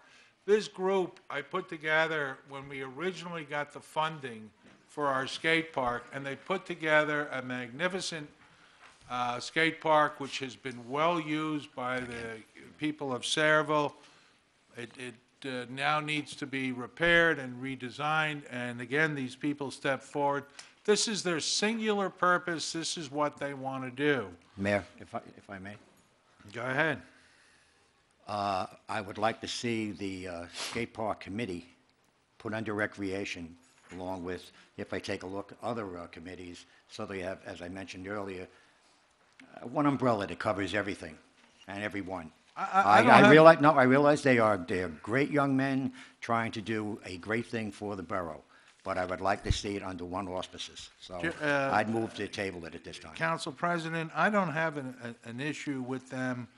A: This group I put together when we originally got the funding for our skate park, and they put together a magnificent skate park, which has been well used by the people of Sayreville. It now needs to be repaired and redesigned, and again, these people step forward. This is their singular purpose. This is what they want to do.
J: Mayor, if I may,
A: Go ahead.
J: I would like to see the skate park committee put under recreation, along with, if I take a look at other committees, so they have, as I mentioned earlier, one umbrella that covers everything and everyone.
A: I don't
J: I
A: have-
J: realize, no, I realize they're great young men trying to do a great thing for the borough, but I would like to see it under one auspices. So I'd move to table it at this time.
A: Council President, I don't have an issue with them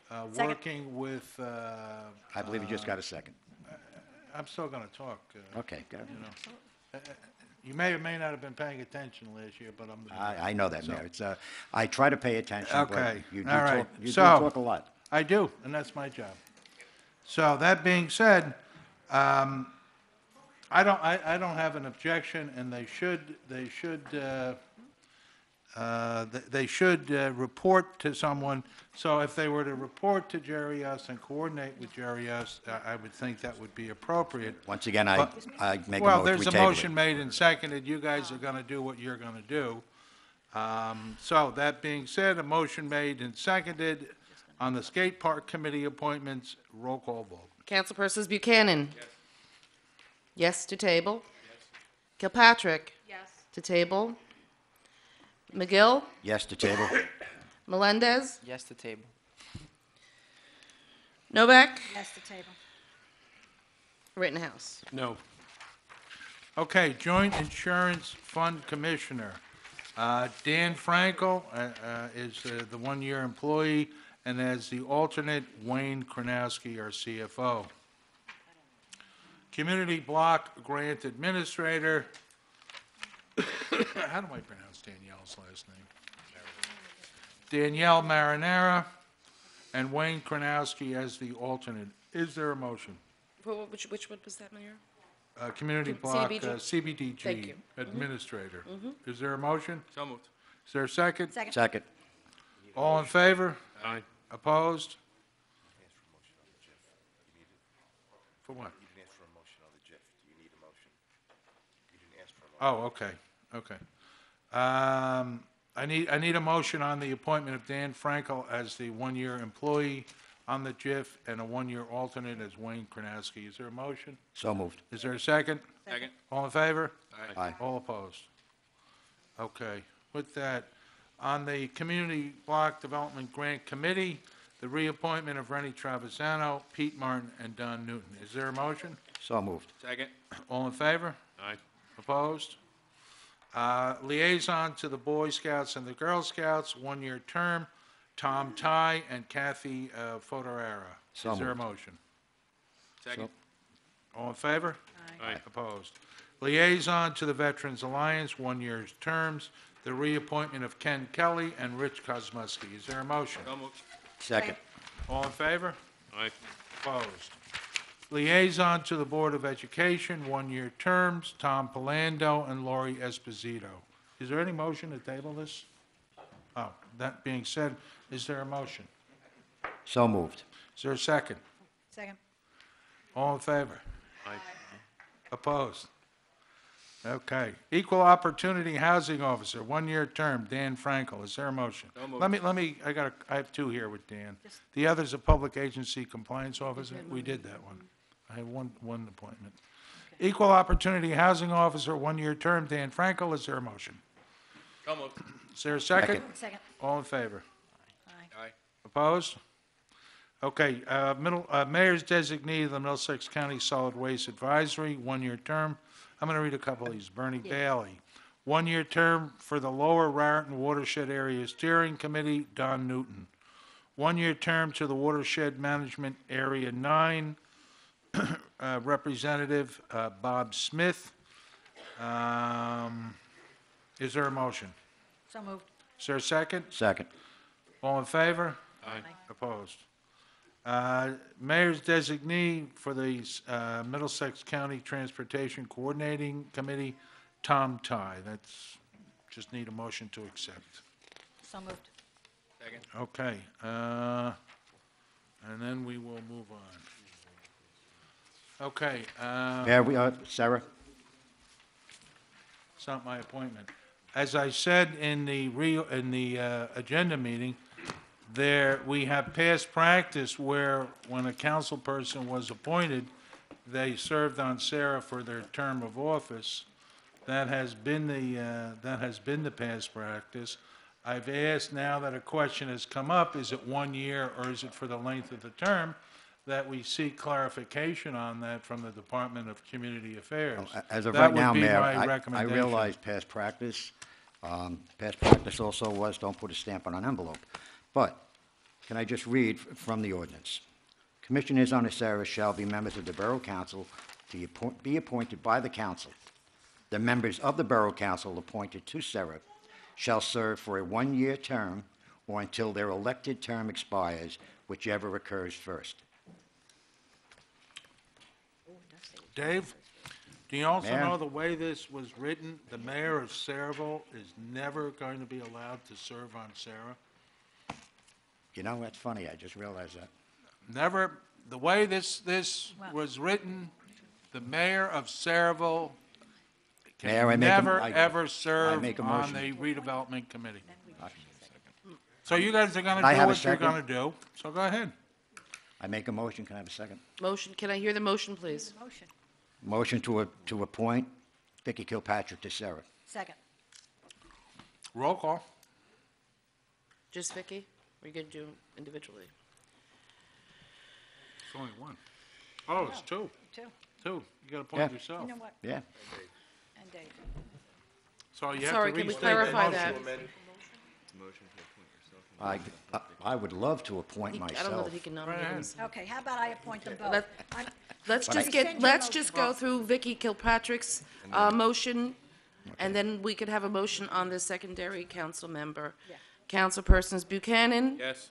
D: Second.
A: working with,
J: I believe you just got a second.
A: I'm still going to talk.
J: Okay, go ahead.
A: You may or may not have been paying attention last year, but I'm.
J: I know that, Mayor. It's, I try to pay attention, but
A: Okay,
J: you do
A: all right.
J: talk, you do
A: So-
J: talk a lot.
A: I do, and that's my job. So that being said, I don't have an objection, and they should report to someone. So if they were to report to Jerry S. and coordinate with Jerry S., I would think that would be appropriate.
J: Once again,
A: But-
J: I make a
A: Well,
J: motion,
A: there's
J: we
A: a
J: table
A: motion
J: it.
A: made and seconded. You guys are going to do what you're going to do. So that being said, a motion made and seconded on the skate park committee appointments. Roll call vote.
C: Councilpersons Buchanan. Yes to table. Kilpatrick.
E: Yes.
C: To table. McGill,
J: Yes to table.
C: Melendez,
K: Yes to table.
C: Novak,
D: Yes, the table.
C: Rittenhouse.
F: No.
A: Okay, Joint Insurance Fund Commissioner. Dan Frankel is the one-year employee, and as the alternate, Wayne Kronowski, our CFO. Community Block Grant Administrator, how do I pronounce Danielle's last name? Danielle Marinara, and Wayne Kronowski as the alternate. Is there a motion?
C: Which one was that, Mayor?
A: Community Block,
C: CBG? Thank
A: CBDG
C: you.
A: Administrator. Is there a motion?
K: So moved.
A: Is there a second?
D: Second.
J: Second.
A: All in favor?
F: Aye.
A: Opposed? For what?
G: You didn't ask for a motion on the JIF. Do you need a motion? You didn't ask for a motion.
A: Oh, okay, okay. I need a motion on the appointment of Dan Frankel as the one-year employee on the JIF and a one-year alternate as Wayne Kronowski. Is there a motion?
J: So moved.
A: Is there a second?
K: Second.
A: All in favor?
J: Aye.
A: All opposed? Okay, with that, on the Community Block Development Grant Committee, the reappointment of Rennie Travisano, Pete Martin, and Don Newton. Is there a motion?
J: So moved.
K: Second.
A: All in favor?
F: Aye.
A: Opposed? Liaison to the Boy Scouts and the Girl Scouts, one-year term, Tom Ty and Kathy Fotorara.
J: So
A: Is there a
J: moved.
A: motion?
K: Second.
A: All in favor?
F: Aye.
A: Opposed? Liaison to the Veterans Alliance, one-year terms, the reappointment of Ken Kelly and Rich Kosmuski. Is there a motion?
K: So moved.
J: Second.
A: All in favor?
K: Aye.
A: Opposed. Liaison to the Board of Education, one-year terms, Tom Palando and Lori Esposito. Is there any motion to table this? Oh, that being said, is there a motion?
J: So moved.
A: Is there a second?
D: Second.
A: All in favor?
K: Aye.
A: Opposed? Okay. Equal Opportunity Housing Officer, one-year term, Dan Frankel. Is there a motion?
K: So moved.
A: I have two here with Dan. The other's a Public Agency Compliance Officer. We did that one. I have one appointment. Equal Opportunity Housing Officer, one-year term, Dan Frankel. Is there a motion?
K: So moved.
A: Is there a second?
D: Second.
A: All in favor?
K: Aye.
A: Opposed? Okay, Mayor's designee of the Middlesex County Solid Waste Advisory, one-year term. I'm going to read a couple of these. Bernie Bailey, one-year term for the Lower Raritan Watershed Area Steering Committee, Don Newton. One-year term to the Watershed Management Area 9, Representative Bob Smith. Is there a motion?
D: So moved.
A: Is there a second?
J: Second.
A: All in favor?
K: Aye.
A: Opposed? Mayor's designee for the Middlesex County Transportation Coordinating Committee, Tom Ty. That's, just need a motion to accept.
D: So moved.
K: Second.
A: Okay, and then we will move on. Okay,
J: Mayor, Sarah?
A: it's not my appointment. As I said in the agenda meeting, we have past practice where when a council person was appointed, they served on Sarah for their term of office. That has been the past practice. I've asked now that a question has come up, is it 1 year or is it for the length of the term, that we seek clarification on that from the Department of Community Affairs.
J: As of
A: That
J: right
A: would
J: now,
A: be
J: Mayor,
A: my
J: I
A: recommendation.
J: realize past practice. Past practice also was don't put a stamp on an envelope. But can I just read from the ordinance? Commissioners on the Sarah shall be members of the Borough Council to be appointed by the council. The members of the Borough Council appointed to Sarah shall serve for a 1-year term or until their elected term expires, whichever occurs first.
A: Dave, do you also
J: Mayor?
A: know the way this was written, the mayor of Sayreville is never going to be allowed to serve on Sarah?
J: You know, that's funny, I just realized that.
A: Never, the way this
D: Well-
A: was written, the mayor of Sayreville
J: Mayor, I
A: can
J: make a-
A: never,
J: I-
A: ever serve
J: make a
A: on
J: motion.
A: the redevelopment committee. So you guys are gonna
J: Can I
A: do
J: have a
A: what you're
J: second?
A: gonna do, so go ahead.
J: I make a motion, can I have a second?
C: Motion, can I hear the motion, please?
D: Motion.
J: Motion to appoint Vicki Kilpatrick to Sarah.
D: Second.
A: Roll call.
C: Just Vicky? Or are you going to do individually?
A: It's only one. Oh, it's two.
D: Two.
A: Two. You gotta appoint
J: Yeah.
A: yourself.
D: You know what?
J: Yeah.
D: And Dave.
A: So you have
C: Sorry,
A: to
C: can we
A: restate the
C: clarify
A: motion.
C: that?
J: I would love to appoint
C: I don't know
J: myself.
C: that he can nominate
A: ahead.
C: himself.
D: Okay, how about I appoint them both?
C: Let-
D: I'm-
C: Let's
J: But I-
C: just get,
D: Rescind your
C: let's
D: motion.
C: just go through Vicky Kilpatrick's motion, and then we could have a motion on the secondary council member.
D: Yeah.
C: Councilpersons Buchanan,
K: Yes.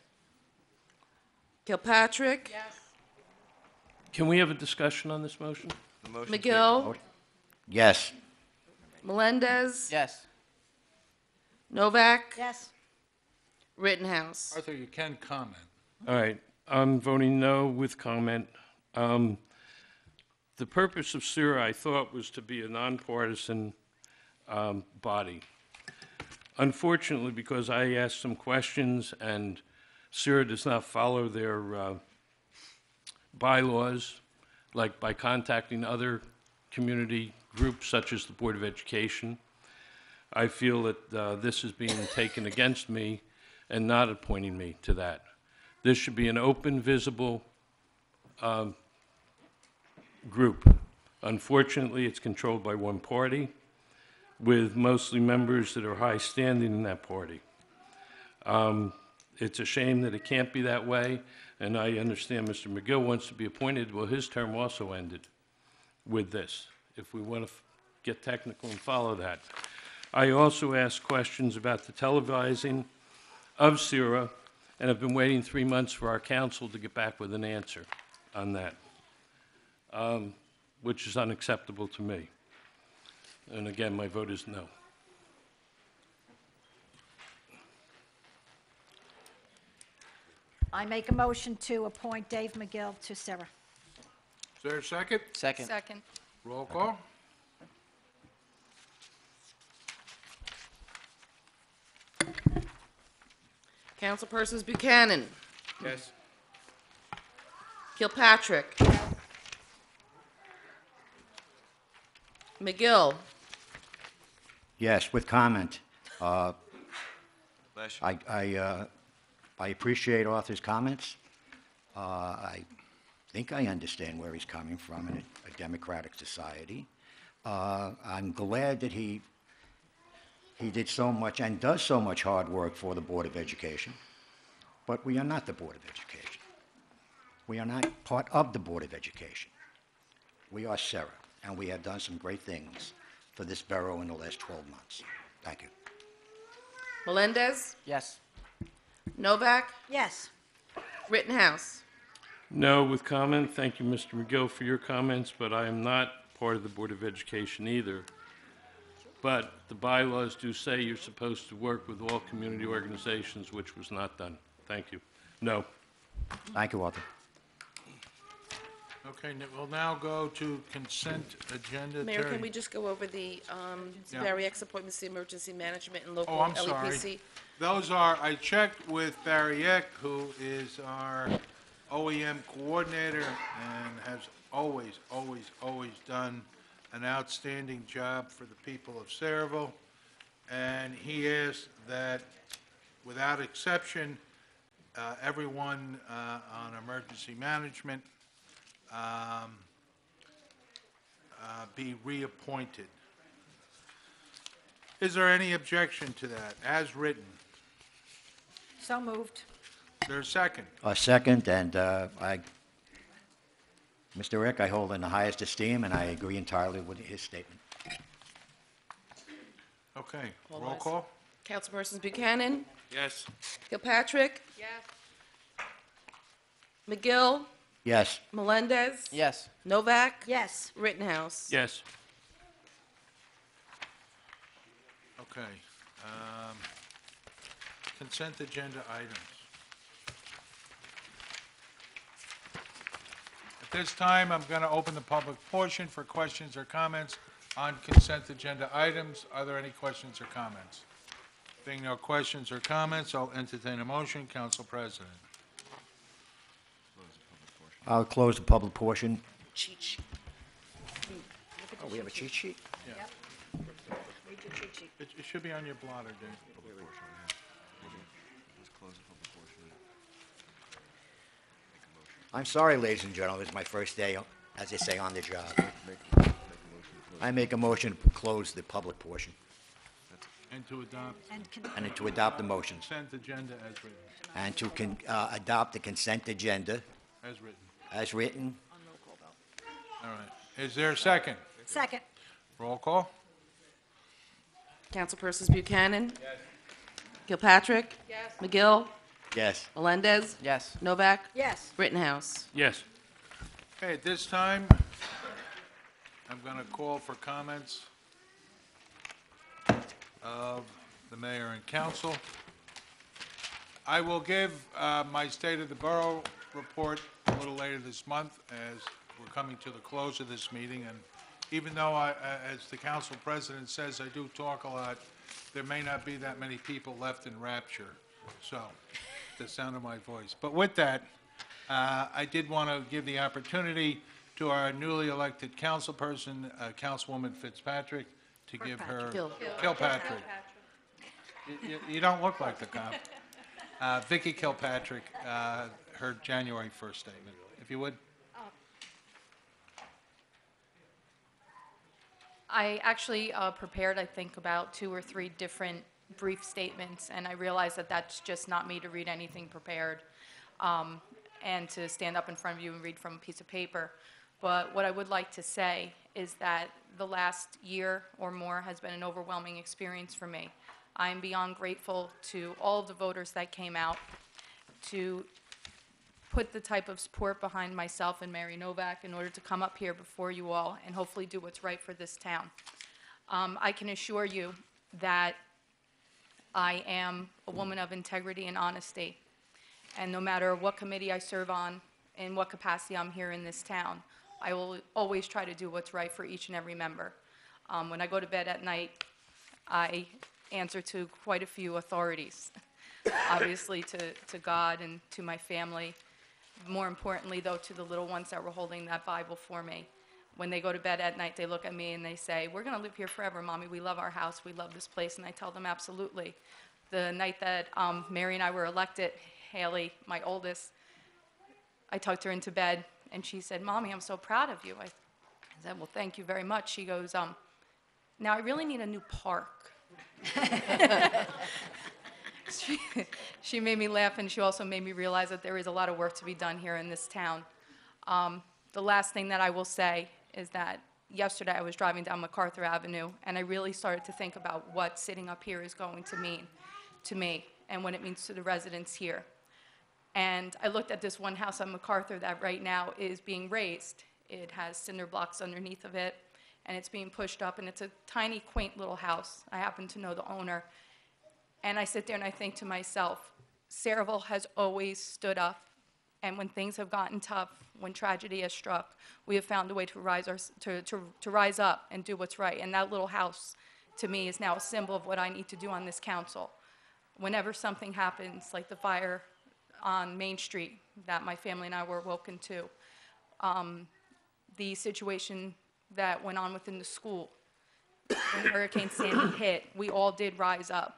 C: Kilpatrick,
L: Can we have a discussion on this motion?
C: McGill,
J: Yes.
C: Melendez,
K: Yes.
C: Novak,
D: Yes.
C: Rittenhouse.
A: Arthur, you can comment.
L: All right, I'm voting no with comment. The purpose of SIRA, I thought, was to be a nonpartisan body. Unfortunately, because I asked some questions and SIRA does not follow their bylaws, like by contacting other community groups such as the Board of Education, I feel that this is being taken against me and not appointing me to that. This should be an open, visible group. Unfortunately, it's controlled by one party with mostly members that are high standing in that party. It's a shame that it can't be that way, and I understand Mr. McGill wants to be appointed. Well, his term also ended with this, if we want to get technical and follow that. I also asked questions about the televising of SIRA and have been waiting 3 months for our council to get back with an answer on that, which is unacceptable to me. And again, my vote is no.
D: I make a motion to appoint Dave McGill to Sarah.
A: Is there a second?
K: Second.
E: Second.
A: Roll call.
C: Councilpersons Buchanan,
K: Yes.
C: Kilpatrick, McGill,
J: Yes, with comment.
G: Bless you.
J: I appreciate Arthur's comments. I think I understand where he's coming from in a democratic society. I'm glad that he did so much and does so much hard work for the Board of Education, but we are not the Board of Education. We are not part of the Board of Education. We are Sarah, and we have done some great things for this borough in the last 12 months. Thank you.
C: Melendez,
K: Yes.
C: Novak,
D: Yes.
C: Rittenhouse.
L: No with comment. Thank you, Mr. McGill, for your comments, but I am not part of the Board of Education either. But the bylaws do say you're supposed to work with all community organizations, which was not done. Thank you. No.
J: Thank you, Arthur.
A: Okay, we'll now go to consent agenda.
C: Mayor,
A: Terry.
C: can we just go over the
A: Yeah.
C: Barry X appointments to emergency management and local
A: Oh, I'm sorry.
C: LEPC?
A: Those are, I checked with Barry Eck, who is our OEM coordinator and has always done an outstanding job for the people of Sayreville. And he asked that, without exception, everyone on emergency management be reappointed. Is there any objection to that, as written?
D: So moved.
A: Is there a second?
J: A second, and Mr. Rick, I hold in the highest esteem, and I agree entirely with his statement.
A: Okay,
C: All
A: roll
C: ayes.
A: call?
C: Councilpersons Buchanan,
K: Yes.
C: Kilpatrick,
E: Yes.
C: McGill,
J: Yes.
C: Melendez,
K: Yes.
C: Novak,
D: Yes.
C: Rittenhouse.
L: Yes.
A: Okay. Consent agenda items. At this time, I'm going to open the public portion for questions or comments on consent agenda items. Are there any questions or comments? Being no questions or comments, I'll entertain a motion. Council President.
J: I'll close the public portion.
C: Cheat sheet.
J: Oh, we have a cheat sheet?
D: Yep. Read your cheat sheet.
A: It should be on your blotter, Dave.
J: I'm sorry, ladies and gentlemen, it's my first day, as they say, on the job. I make a motion to close the public portion
A: And to adopt
J: and to adopt the motions
A: consent agenda as written.
J: and to adopt the consent agenda
A: As written.
J: as written.
A: All right. Is there a second?
D: Second.
A: Roll call?
C: Councilpersons Buchanan, Kilpatrick,
E: Yes.
C: McGill,
J: Yes.
C: Melendez,
K: Yes.
C: Novak,
D: Yes.
C: Rittenhouse.
L: Yes.
A: Okay, at this time, I'm going to call for comments of the mayor and council. I will give my State of the Borough report a little later this month, as we're coming to the close of this meeting. And even though, as the council president says, I do talk a lot, there may not be that many people left in rapture, so, the sound of my voice. But with that, I did want to give the opportunity to our newly elected councilperson, Councilwoman Fitzpatrick, to give her... Kilpatrick. You don't look like the cop. Vicky Kilpatrick, her January 1st statement, if you would.
M: I actually prepared, I think, about 2 or 3 different brief statements, and I realized that that's just not me to read anything prepared and to stand up in front of you and read from a piece of paper. But what I would like to say is that the last year or more has been an overwhelming experience for me. I am beyond grateful to all of the voters that came out to put the type of support behind myself and Mary Novak in order to come up here before you all and hopefully do what's right for this town. I can assure you that I am a woman of integrity and honesty, and no matter what committee I serve on, in what capacity I'm here in this town, I will always try to do what's right for each and every member. When I go to bed at night, I answer to quite a few authorities, obviously to God and to my family. More importantly, though, to the little ones that were holding that Bible for me. When they go to bed at night, they look at me and they say, "We're going to live here forever, Mommy. We love our house. We love this place." And I tell them, absolutely. The night that Mary and I were elected, Haley, my oldest, I tucked her into bed, and she said, "Mommy, I'm so proud of you." I said, "Well, thank you very much." She goes, "Now I really need a new park." She made me laugh, and she also made me realize that there is a lot of work to be done here in this town. The last thing that I will say is that yesterday I was driving down MacArthur Avenue, and I really started to think about what sitting up here is going to mean to me and what it means to the residents here. And I looked at this one house on MacArthur that right now is being raised. It has cinder blocks underneath of it, and it's being pushed up, and it's a tiny, quaint little house. I happen to know the owner. And I sit there and I think to myself, Sayreville has always stood up, and when things have gotten tough, when tragedy has struck, we have found a way to rise up and do what's right. And that little house, to me, is now a symbol of what I need to do on this council. Whenever something happens, like the fire on Main Street that my family and I were woken to, the situation that went on within the school, when Hurricane Sandy hit, we all did rise up.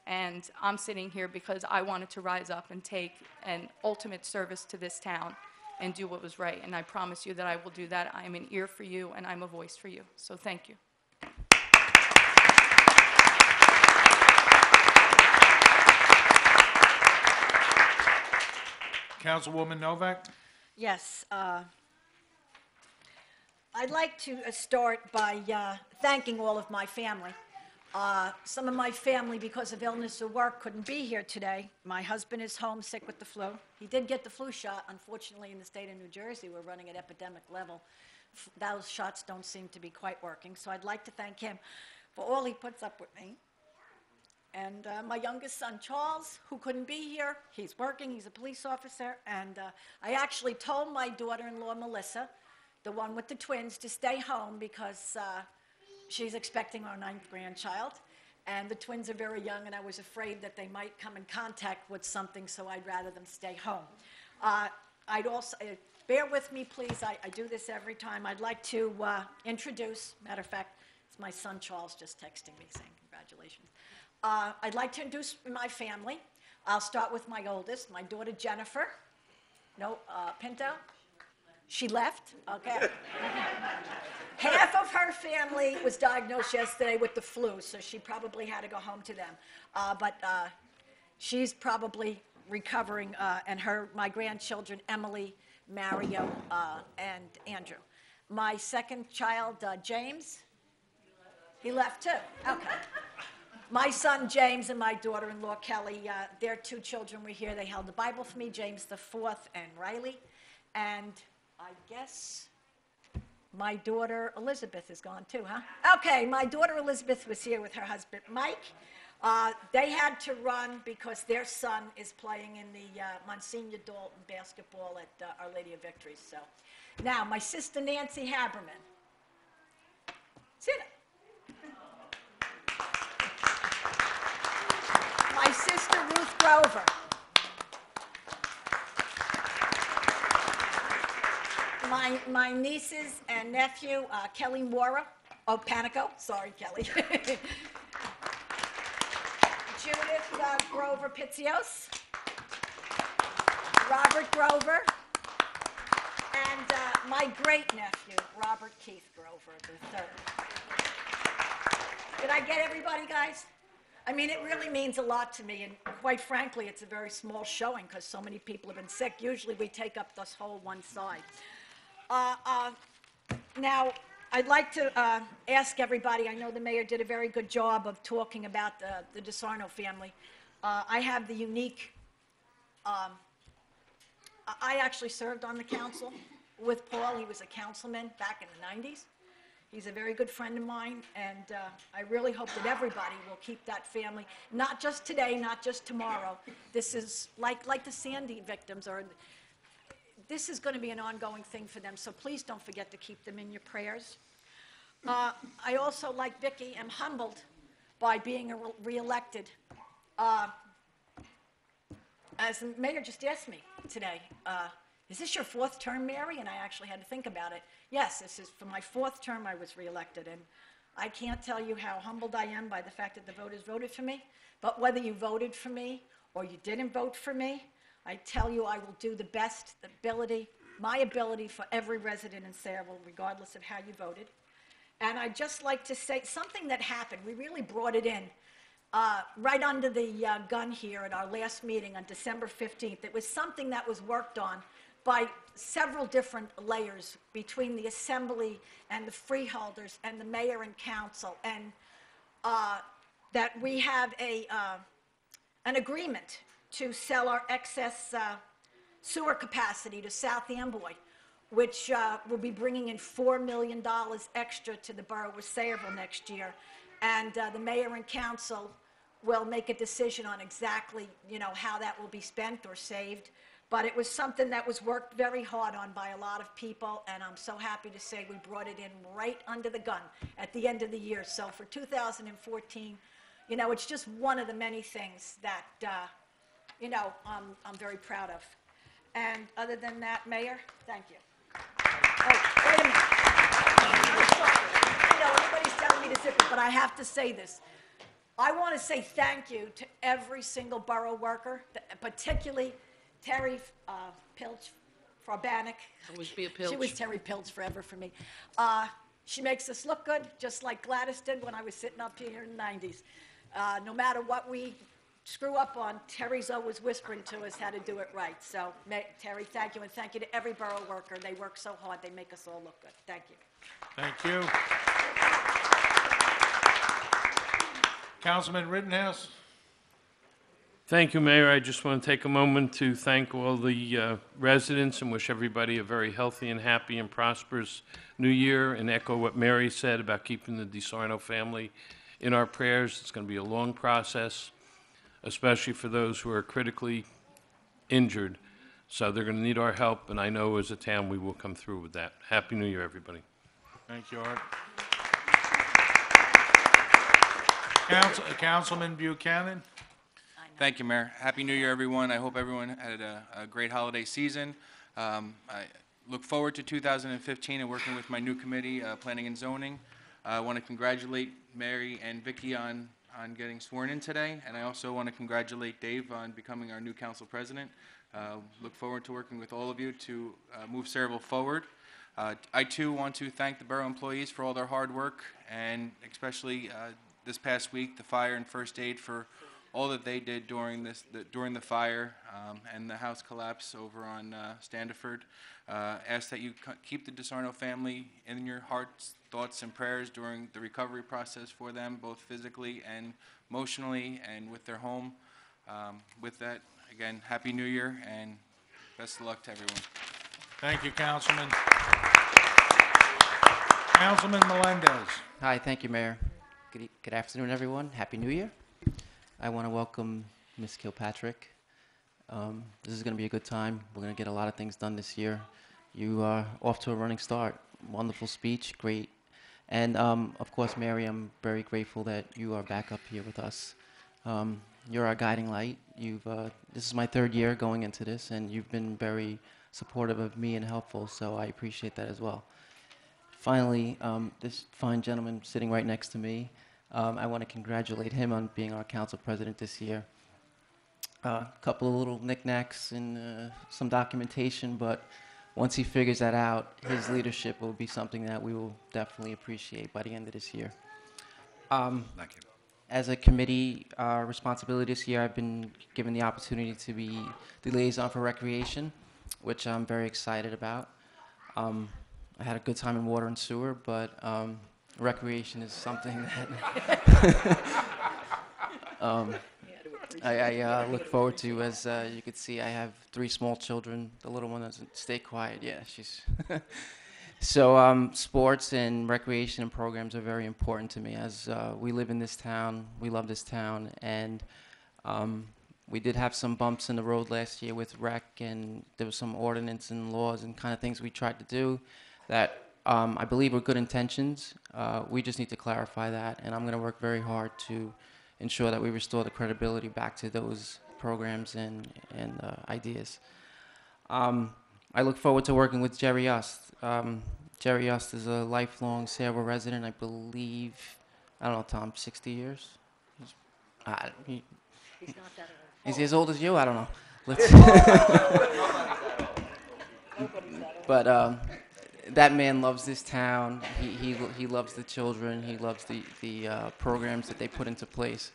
M: And I'm sitting here because I wanted to rise up and take an ultimate service to this town and do what was right. And I promise you that I will do that. I am an ear for you, and I'm a voice for you. So thank you.
A: Councilwoman Novak?
D: Yes. I'd like to start by thanking all of my family. Some of my family, because of illness or work, couldn't be here today. My husband is home sick with the flu. He did get the flu shot. Unfortunately, in the state of New Jersey, we're running at epidemic level. Those shots don't seem to be quite working. So I'd like to thank him for all he puts up with me. And my youngest son, Charles, who couldn't be here, he's working, he's a police officer. And I actually told my daughter-in-law, Melissa, the one with the twins, to stay home because she's expecting our 9th grandchild, and the twins are very young, and I was afraid that they might come in contact with something, so I'd rather them stay home. I'd also, bear with me, please, I do this every time. I'd like to introduce, matter of fact, it's my son Charles just texting me saying congratulations. I'd like to introduce my family. I'll start with my oldest, my daughter Jennifer. No, Pinto? She left? Okay. Half of her family was diagnosed yesterday with the flu, so she probably had to go home to them. But she's probably recovering, and my grandchildren, Emily, Mario, and Andrew. My second child, James, he left too. Okay. My son, James, and my daughter-in-law, Kelly, their 2 children were here. They held the Bible for me, James the 4th and Riley. And I guess my daughter Elizabeth is gone too, huh? Okay, my daughter Elizabeth was here with her husband Mike. They had to run because their son is playing in the Monsignor Dalton basketball at Our Lady of Victory. So, now my sister Nancy Haberman. Sit. My sister Ruth Grover. My nieces and nephew, Kelly Mora, Panico, sorry, Kelly. Judith Grover Pitzios, Robert Grover, and my great-nephew, Robert Keith Grover III. Did I get everybody, guys? I mean, it really means a lot to me, and quite frankly, it's a very small showing because so many people have been sick. Usually we take up this whole one side. Now, I'd like to ask everybody, I know the mayor did a very good job of talking about the DeSarno family. I have the unique I actually served on the council with Paul. He was a councilman back in the 90s. He's a very good friend of mine, and I really hope that everybody will keep that family, not just today, not just tomorrow. This is like the Sandy victims, this is going to be an ongoing thing for them, so please don't forget to keep them in your prayers. I also, like Vicki, am humbled by being reelected. As the mayor just asked me today, is this your fourth term, Mary? And I actually had to think about it. Yes, this is for my fourth term I was reelected, and I can't tell you how humbled I am by the fact that the voters voted for me. But whether you voted for me or you didn't vote for me, I tell you I will do the best my ability for every resident in Sayreville, regardless of how you voted. And I'd just like to say something that happened. We really brought it in right under the gun here at our last meeting on December 15th. It was something that was worked on by several different layers between the assembly and the freeholders and the mayor and council, and that we have an agreement to sell our excess sewer capacity to South Amboy, which will be bringing in $4 million extra to the borough of Sayreville next year. And the mayor and council will make a decision on exactly, how that will be spent or saved. But it was something that was worked very hard on by a lot of people, and I'm so happy to say we brought it in right under the gun at the end of the year. So for 2014, it's just one of the many things that, I'm very proud of. And other than that, Mayor, thank you. Oh, wait a minute. Everybody's telling me to zip it, but I have to say this. I want to say thank you to every single borough worker, particularly Terry Pilch, Frabanic.
C: Always be a Pilch.
D: She was Terry Pilch forever for me. She makes us look good, just like Gladys did when I was sitting up here in the 90s. No matter what we screw up on, Terry's always whispering to us how to do it right. So, Terry, thank you, and thank you to every borough worker. They work so hard. They make us all look good. Thank you.
A: Thank you. Councilman Rittenhouse.
L: Thank you, Mayor. I just want to take a moment to thank all the residents and wish everybody a very healthy and happy and prosperous new year, and echo what Mary said about keeping the DiSarno family in our prayers. It's going to be a long process, especially for those who are critically injured. So they're going to need our help, and I know as a town we will come through with that. Happy New Year, everybody.
A: Thank you, Art. Councilman Buchanan.
K: Thank you, Mayor. Happy New Year, everyone. I hope everyone had a great holiday season. I look forward to 2015 and working with my new committee, Planning and Zoning. I want to congratulate Mary and Vicki on getting sworn in today, and I also want to congratulate Dave on becoming our new council president. Look forward to working with all of you to move Sayreville forward. I, too, want to thank the borough employees for all their hard work, and especially this past week, the fire and first aid for all that they did during the fire and the house collapse over on Standiford. Ask that you keep the DiSarno family in your hearts, thoughts, and prayers during the recovery process for them, both physically and emotionally, and with their home. With that, again, Happy New Year, and best of luck to everyone.
A: Thank you, Councilman. Councilman Melendez.
N: Hi, thank you, Mayor. Good afternoon, everyone. Happy New Year. I want to welcome Ms. Kilpatrick. This is going to be a good time. We're going to get a lot of things done this year. You are off to a running start. Wonderful speech, great. And of course, Mary, I'm very grateful that you are back up here with us. You're our guiding light. This is my third year going into this, and you've been very supportive of me and helpful, so I appreciate that as well. Finally, this fine gentleman sitting right next to me, I want to congratulate him on being our council president this year. A couple of little knickknacks and some documentation, but once he figures that out, his leadership will be something that we will definitely appreciate by the end of this year.
K: Thank you.
N: As a committee responsibility this year, I've been given the opportunity to be the liaison for recreation, which I'm very excited about. I had a good time in water and sewer, but recreation is something that I look forward to. As you can see, I have 3 small children. The little one doesn't stay quiet. Yeah, she's. So sports and recreation and programs are very important to me. As we live in this town, we love this town, and we did have some bumps in the road last year with rec, and there was some ordinance and laws and kind of things we tried to do that I believe were good intentions. We just need to clarify that, and I'm going to work very hard to ensure that we restore the credibility back to those programs and ideas. I look forward to working with Jerry Yost. Jerry Yost is a lifelong Sayreville resident, I believe, I don't know, Tom, 60 years? He's not that old. Is he as old as you? I don't know. But that man loves this town. He loves the children. He loves the programs that they put into place.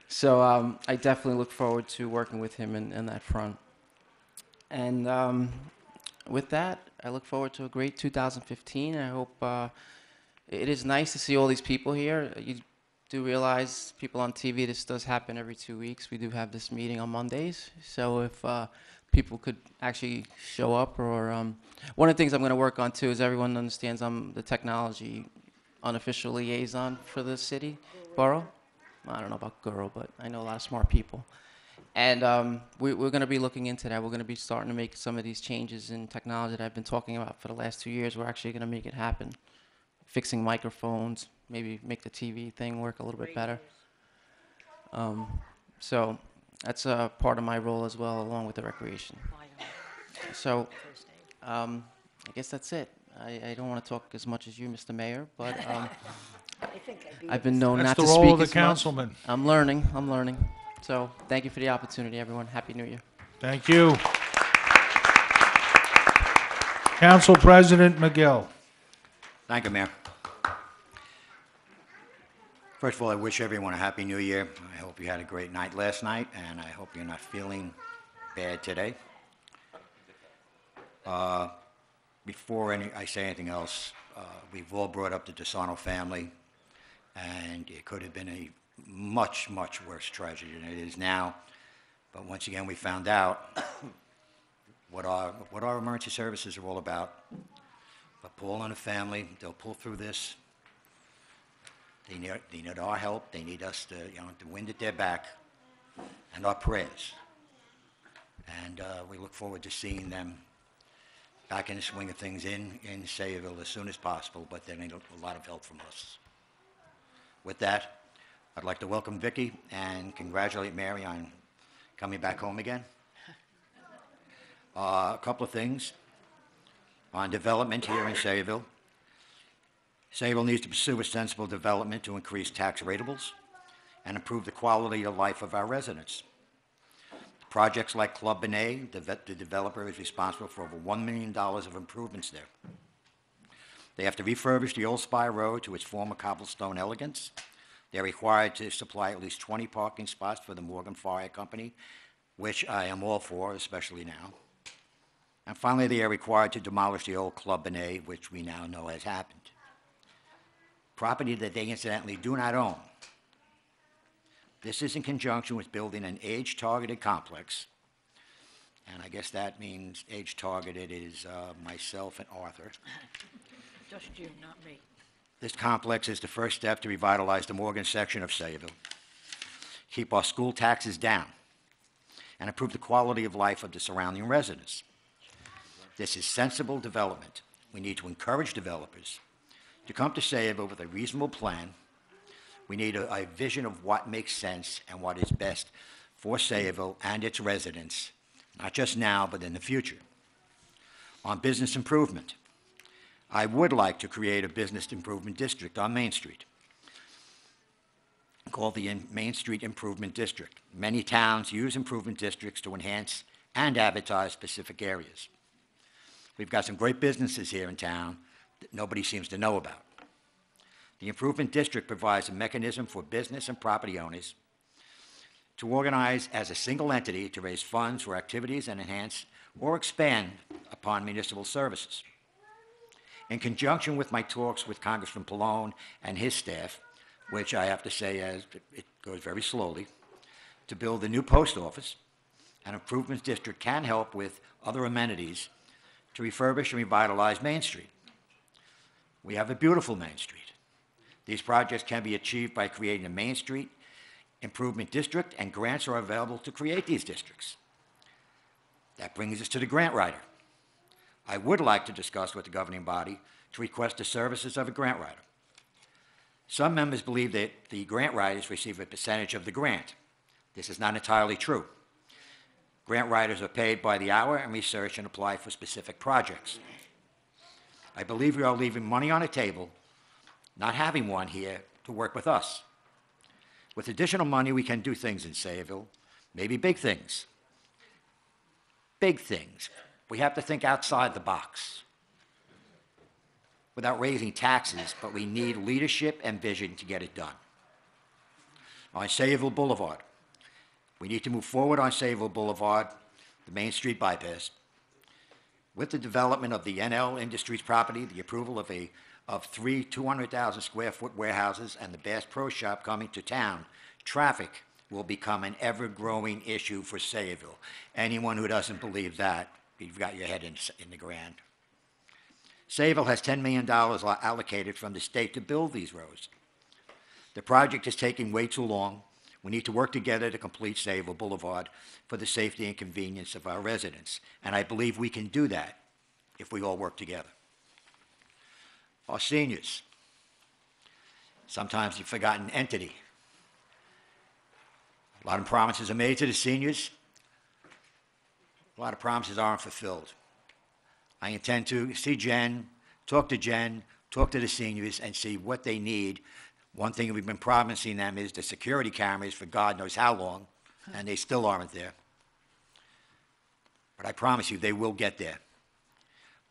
N: So I definitely look forward to working with him in that front. And with that, I look forward to a great 2015. I hope it is nice to see all these people here. You do realize, people on TV, this does happen every 2 weeks. We do have this meeting on Mondays. So if people could actually show up, or one of the things I'm going to work on too is everyone understands I'm the technology unofficial liaison for the city, borough. I don't know about Guru, but I know a lot of smart people. And we're going to be looking into that. We're going to be starting to make some of these changes in technology that I've been talking about for the last 2 years. We're actually going to make it happen. Fixing microphones, maybe make the TV thing work a little bit better. So that's a part of my role as well, along with the recreation. So I guess that's it. I don't want to talk as much as you, Mr. Mayor, but I've been known not to speak as much.
A: That's the role of the councilman.
N: I'm learning. So thank you for the opportunity, everyone. Happy New Year.
A: Thank you. Council President McGill.
J: Thank you, Mayor. First of all, I wish everyone a Happy New Year. I hope you had a great night last night, and I hope you're not feeling bad today. Before I say anything else, we've all brought up the DeSarno family, and it could have been a much, much worse tragedy than it is now. But once again, we found out what our emergency services are all about. But Paul and the family, they'll pull through this. They need our help. They need us to, the wind at their back, and our prayers. And we look forward to seeing them back in the swing of things in Sayreville as soon as possible. But they need a lot of help from us. With that, I'd like to welcome Vicki and congratulate Mary on coming back home again. A couple of things on development here in Sayreville. Sayreville needs to pursue a sensible development to increase tax ratables and improve the quality of life of our residents. Projects like Club Benet, the developer is responsible for over $1 million of improvements there. They have to refurbish the old Spire Road to its former cobblestone elegance. They're required to supply at least 20 parking spots for the Morgan Fire Company, which I am all for, especially now. And finally, they are required to demolish the old Club Benet, which we now know has happened. Property that they incidentally do not own. This is in conjunction with building an age-targeted complex, and I guess that means age-targeted is myself and Arthur.
D: Just you, not me.
J: This complex is the first step to revitalize the Morgan section of Sayreville, keep our school taxes down, and improve the quality of life of the surrounding residents. This is sensible development. We need to encourage developers to come to Sayreville with a reasonable plan. We need a vision of what makes sense and what is best for Sayreville and its residents, not just now, but in the future. On business improvement, I would like to create a business improvement district on Main Street called the Main Street Improvement District. Many towns use improvement districts to enhance and advertise specific areas. We've got some great businesses here in town that nobody seems to know about. The Improvement District provides a mechanism for business and property owners to organize as a single entity to raise funds for activities and enhance or expand upon municipal services. In conjunction with my talks with Congressman Pallone and his staff, which I have to say it goes very slowly, to build a new post office. An improvements district can help with other amenities to refurbish and revitalize Main Street. We have a beautiful Main Street. These projects can be achieved by creating a Main Street Improvement District, and grants are available to create these districts. That brings us to the grant writer. I would like to discuss with the governing body to request the services of a grant writer. Some members believe that the grant writers receive a percentage of the grant. This is not entirely true. Grant writers are paid by the hour and research and apply for specific projects. I believe we are leaving money on the table, not having one here to work with us. With additional money, we can do things in Sayreville, maybe big things. Big things. We have to think outside the box without raising taxes, but we need leadership and vision to get it done. On Sayreville Boulevard, we need to move forward on Sayreville Boulevard, the Main Street bypass. With the development of the NL Industries property, the approval of three 200,000 square foot warehouses and the Bass Pro Shop coming to town, traffic will become an ever-growing issue for Sayreville. Anyone who doesn't believe that, you've got your head in the ground. Sayreville has $10 million allocated from the state to build these roads. The project is taking way too long. We need to work together to complete Sayreville Boulevard for the safety and convenience of our residents, and I believe we can do that if we all work together. Our seniors, sometimes a forgotten entity. A lot of promises are made to the seniors. A lot of promises aren't fulfilled. I intend to see Jen, talk to the seniors, and see what they need. One thing we've been promising them is the security cameras for God knows how long, and they still aren't there. But I promise you, they will get there.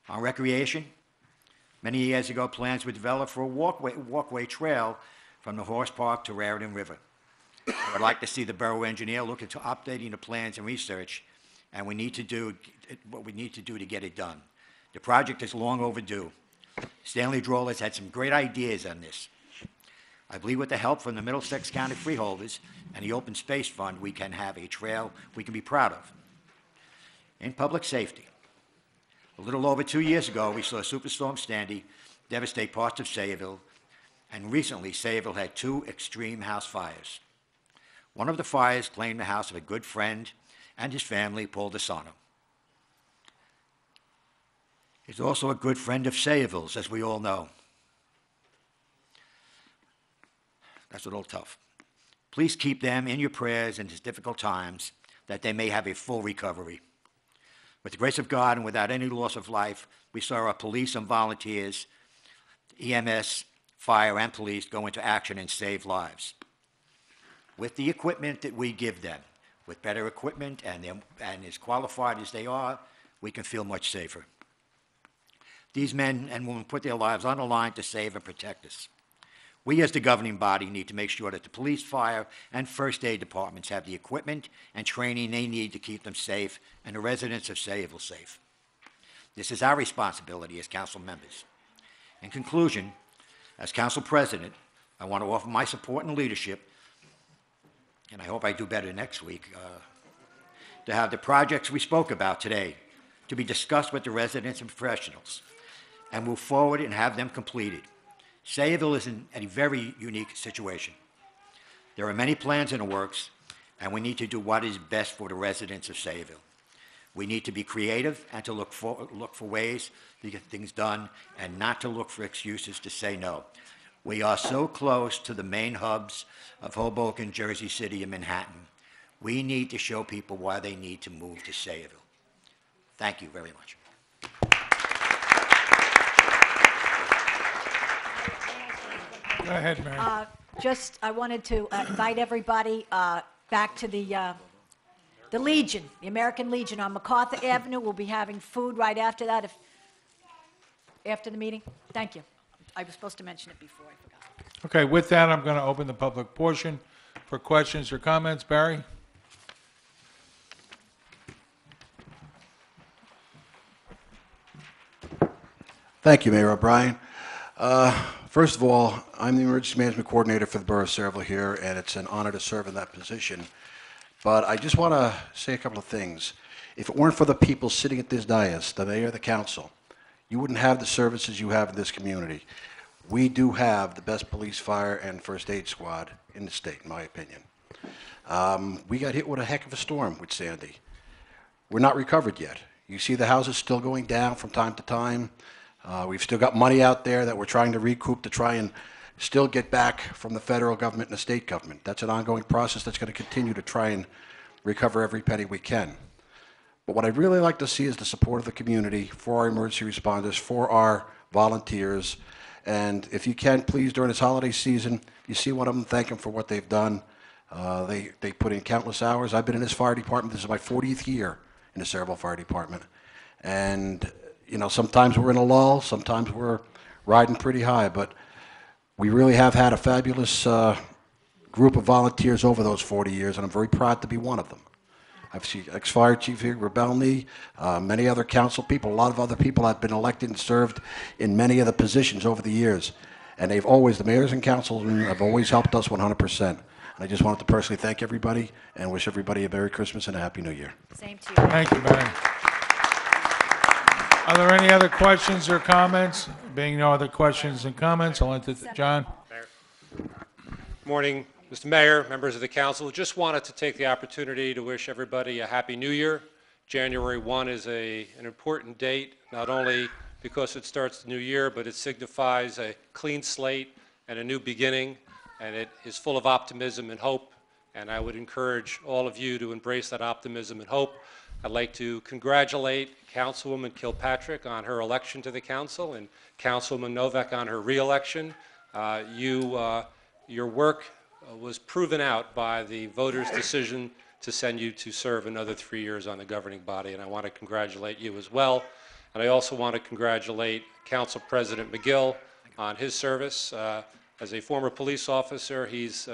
J: On recreation, many years ago, plans were developed for a walkway trail from the Horse Park to Raritan River. I would like to see the borough engineer look into updating the plans and research, and we need to do what we need to do to get it done. The project is long overdue. Stanley Droll has had some great ideas on this. I believe with the help from the Middlesex County Freeholders and the Open Space Fund, we can have a trail we can be proud of. In public safety, a little over 2 years ago, we saw Superstorm Sandy devastate parts of Sayreville, and recently Sayreville had 2 extreme house fires. One of the fires claimed the house of a good friend and his family, Paul DeSano. He's also a good friend of Sayreville's, as we all know. That's a little tough. Please keep them in your prayers in these difficult times, that they may have a full recovery. With the grace of God and without any loss of life, we saw our police and volunteers, EMS, fire, and police go into action and save lives. With the equipment that we give them, with better equipment and as qualified as they are, we can feel much safer. These men and women put their lives on the line to save and protect us. We as the governing body need to make sure that the police, fire, and first aid departments have the equipment and training they need to keep them safe and the residents of Sayreville safe. This is our responsibility as council members. In conclusion, as council president, I want to offer my support and leadership, and I hope I do better next week, to have the projects we spoke about today to be discussed with the residents and professionals and move forward and have them completed. Sayreville is in a very unique situation. There are many plans in the works, and we need to do what is best for the residents of Sayreville. We need to be creative and to look for ways to get things done and not to look for excuses to say no. We are so close to the main hubs of Hoboken, Jersey City, and Manhattan. We need to show people why they need to move to Sayreville. Thank you very much.
A: Go ahead, Mary.
D: I wanted to invite everybody back to the Legion, the American Legion on MacArthur Avenue. We'll be having food right after that, after the meeting. Thank you. I was supposed to mention it before, I forgot.
A: Okay, with that, I'm going to open the public portion for questions or comments. Barry?
G: Thank you, Mayor O'Brien. First of all, I'm the Emergency Management Coordinator for the Borough of Sayreville here, and it's an honor to serve in that position.
O: But I just want to say a couple of things. If it weren't for the people sitting at this dais, the mayor, the council, you wouldn't have the services you have in this community. We do have the best police, fire, and first aid squad in the state, in my opinion. We got hit with a heck of a storm with Sandy. We're not recovered yet. You see the houses still going down from time to time. We've still got money out there that we're trying to recoup to try and still get back from the federal government and the state government. That's an ongoing process that's going to continue to try and recover every penny we can. But what I'd really like to see is the support of the community for our emergency responders, for our volunteers. And if you can, please, during this holiday season, you see one of them, thank them for what they've done. They put in countless hours. I've been in this fire department. This is my 40th year in the Sayreville Fire Department. And, you know, sometimes we're in a lull, sometimes we're riding pretty high, but we really have had a fabulous group of volunteers over those 40 years, and I'm very proud to be one of them. I've seen ex-fire chief here, Rebelny, many other council people, a lot of other people have been elected and served in many of the positions over the years. And they've always, the mayors and councilmen have always helped us 100%. And I just wanted to personally thank everybody and wish everybody a Merry Christmas and a Happy New Year.
D: Same to you.
A: Thank you, Barry. Are there any other questions or comments? Being no other questions and comments, I'll entertain, John?
F: Morning, Mr. Mayor, members of the council. Just wanted to take the opportunity to wish everybody a Happy New Year. January 1 is an important date, not only because it starts the new year, but it signifies a clean slate and a new beginning, and it is full of optimism and hope, and I would encourage all of you to embrace that optimism and hope. I'd like to congratulate Councilwoman Kilpatrick on her election to the council and Councilwoman Novak on her re-election. Your work was proven out by the voters' decision to send you to serve another 3 years on the governing body, and I want to congratulate you as well. And I also want to congratulate Council President McGill on his service. As a former police officer, he's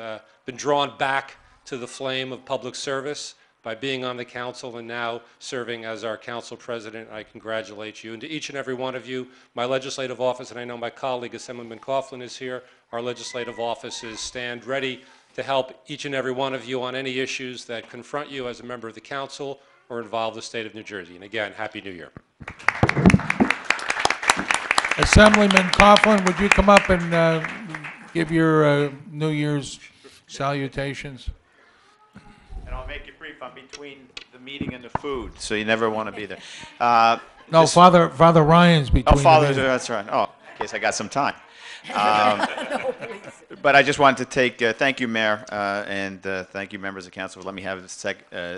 F: been drawn back to the flame of public service by being on the council and now serving as our council president. I congratulate you. And to each and every one of you, my legislative office, and I know my colleague Assemblyman Coughlin is here, our legislative offices stand ready to help each and every one of you on any issues that confront you as a member of the council or involve the state of New Jersey. And again, Happy New Year.
A: Assemblyman Coughlin, would you come up and give your New Year's salutations?
P: And I'll make it brief. I'm between the meeting and the food, so you never want to be there.
A: No, Father Ryan's between.
P: Oh, Father, that's right. Oh, in case I got some time. But I just wanted to thank you, Mayor, and thank you, members of council, for letting me have this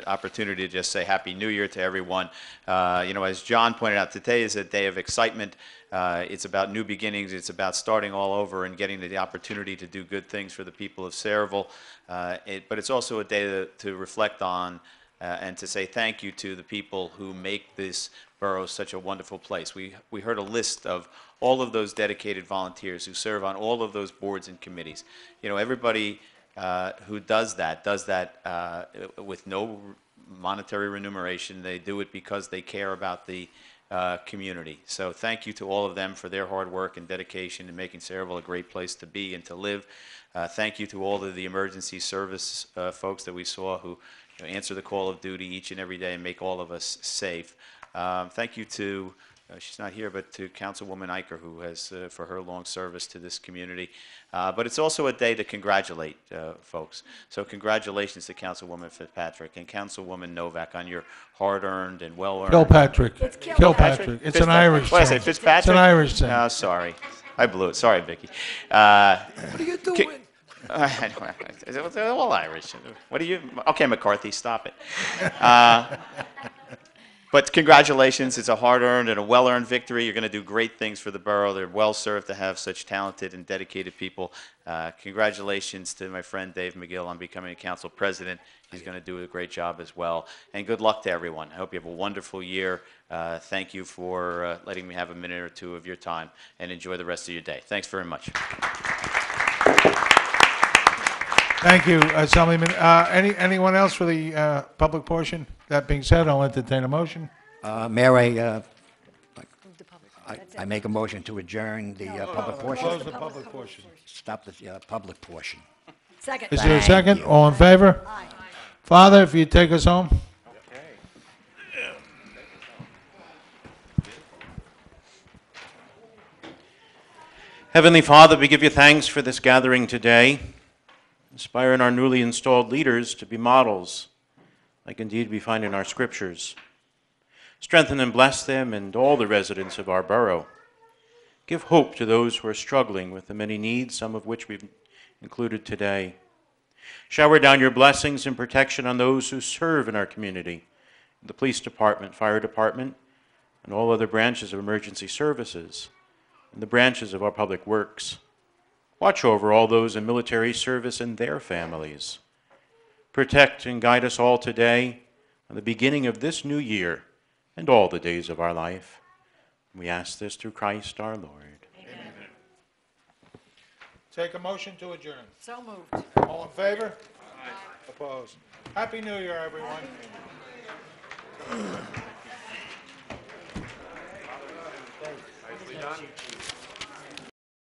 P: opportunity to just say Happy New Year to everyone. You know, as John pointed out, today is a day of excitement. It's about new beginnings. It's about starting all over and getting the opportunity to do good things for the people of Sayreville. But it's also a day to reflect on and to say thank you to the people who make this borough such a wonderful place. We heard a list of all of those dedicated volunteers who serve on all of those boards and committees. You know, everybody who does that with no monetary remuneration. They do it because they care about the community. So thank you to all of them for their hard work and dedication in making Sayreville a great place to be and to live. Thank you to all of the emergency service folks that we saw who answer the call of duty each and every day and make all of us safe. Thank you to, she's not here, but to Councilwoman Eicher, who has, for her long service to this community. But it's also a day to congratulate folks. So congratulations to Councilwoman Fitzpatrick and Councilwoman Novak on your hard-earned and well-earned...
A: Kilpatrick. It's Kilpatrick. It's an Irish
P: What did I say, Fitzpatrick?
A: It's an Irish thing.
P: Oh, sorry. I blew it. Sorry, Vicky. What are you doing? They're all Irish. What are you... Okay, McCarthy, stop it. But congratulations. It's a hard-earned and a well-earned victory. You're going to do great things for the borough. They're well-served to have such talented and dedicated people. Congratulations to my friend Dave McGill on becoming a council president. He's going to do a great job as well. And good luck to everyone. I hope you have a wonderful year. Thank you for letting me have a minute or two of your time, and enjoy the rest of your day. Thanks very much.
A: Thank you, Assemblyman. Anyone else for the public portion? That being said, I'll entertain a motion.
J: Mayor, I make a motion to adjourn the public portion.
A: Close the public portion.
J: Stop the public portion.
D: Second.
A: Is there a second? All in favor?
D: Aye.
A: Father, if you take us home.
B: Heavenly Father, we give you thanks for this gathering today. Inspire in our newly installed leaders to be models, like indeed we find in our scriptures. Strengthen and bless them and all the residents of our borough. Give hope to those who are struggling with the many needs, some of which we've included today. Shower down your blessings and protection on those who serve in our community, the police department, fire department, and all other branches of emergency services, and the branches of our public works. Watch over all those in military service and their families. Protect and guide us all today on the beginning of this new year and all the days of our life. We ask this through Christ our Lord.
A: Amen. Take a motion to adjourn.
D: So moved.
A: All in favor? Aye. Opposed? Happy New Year, everyone.
G: Nicely done.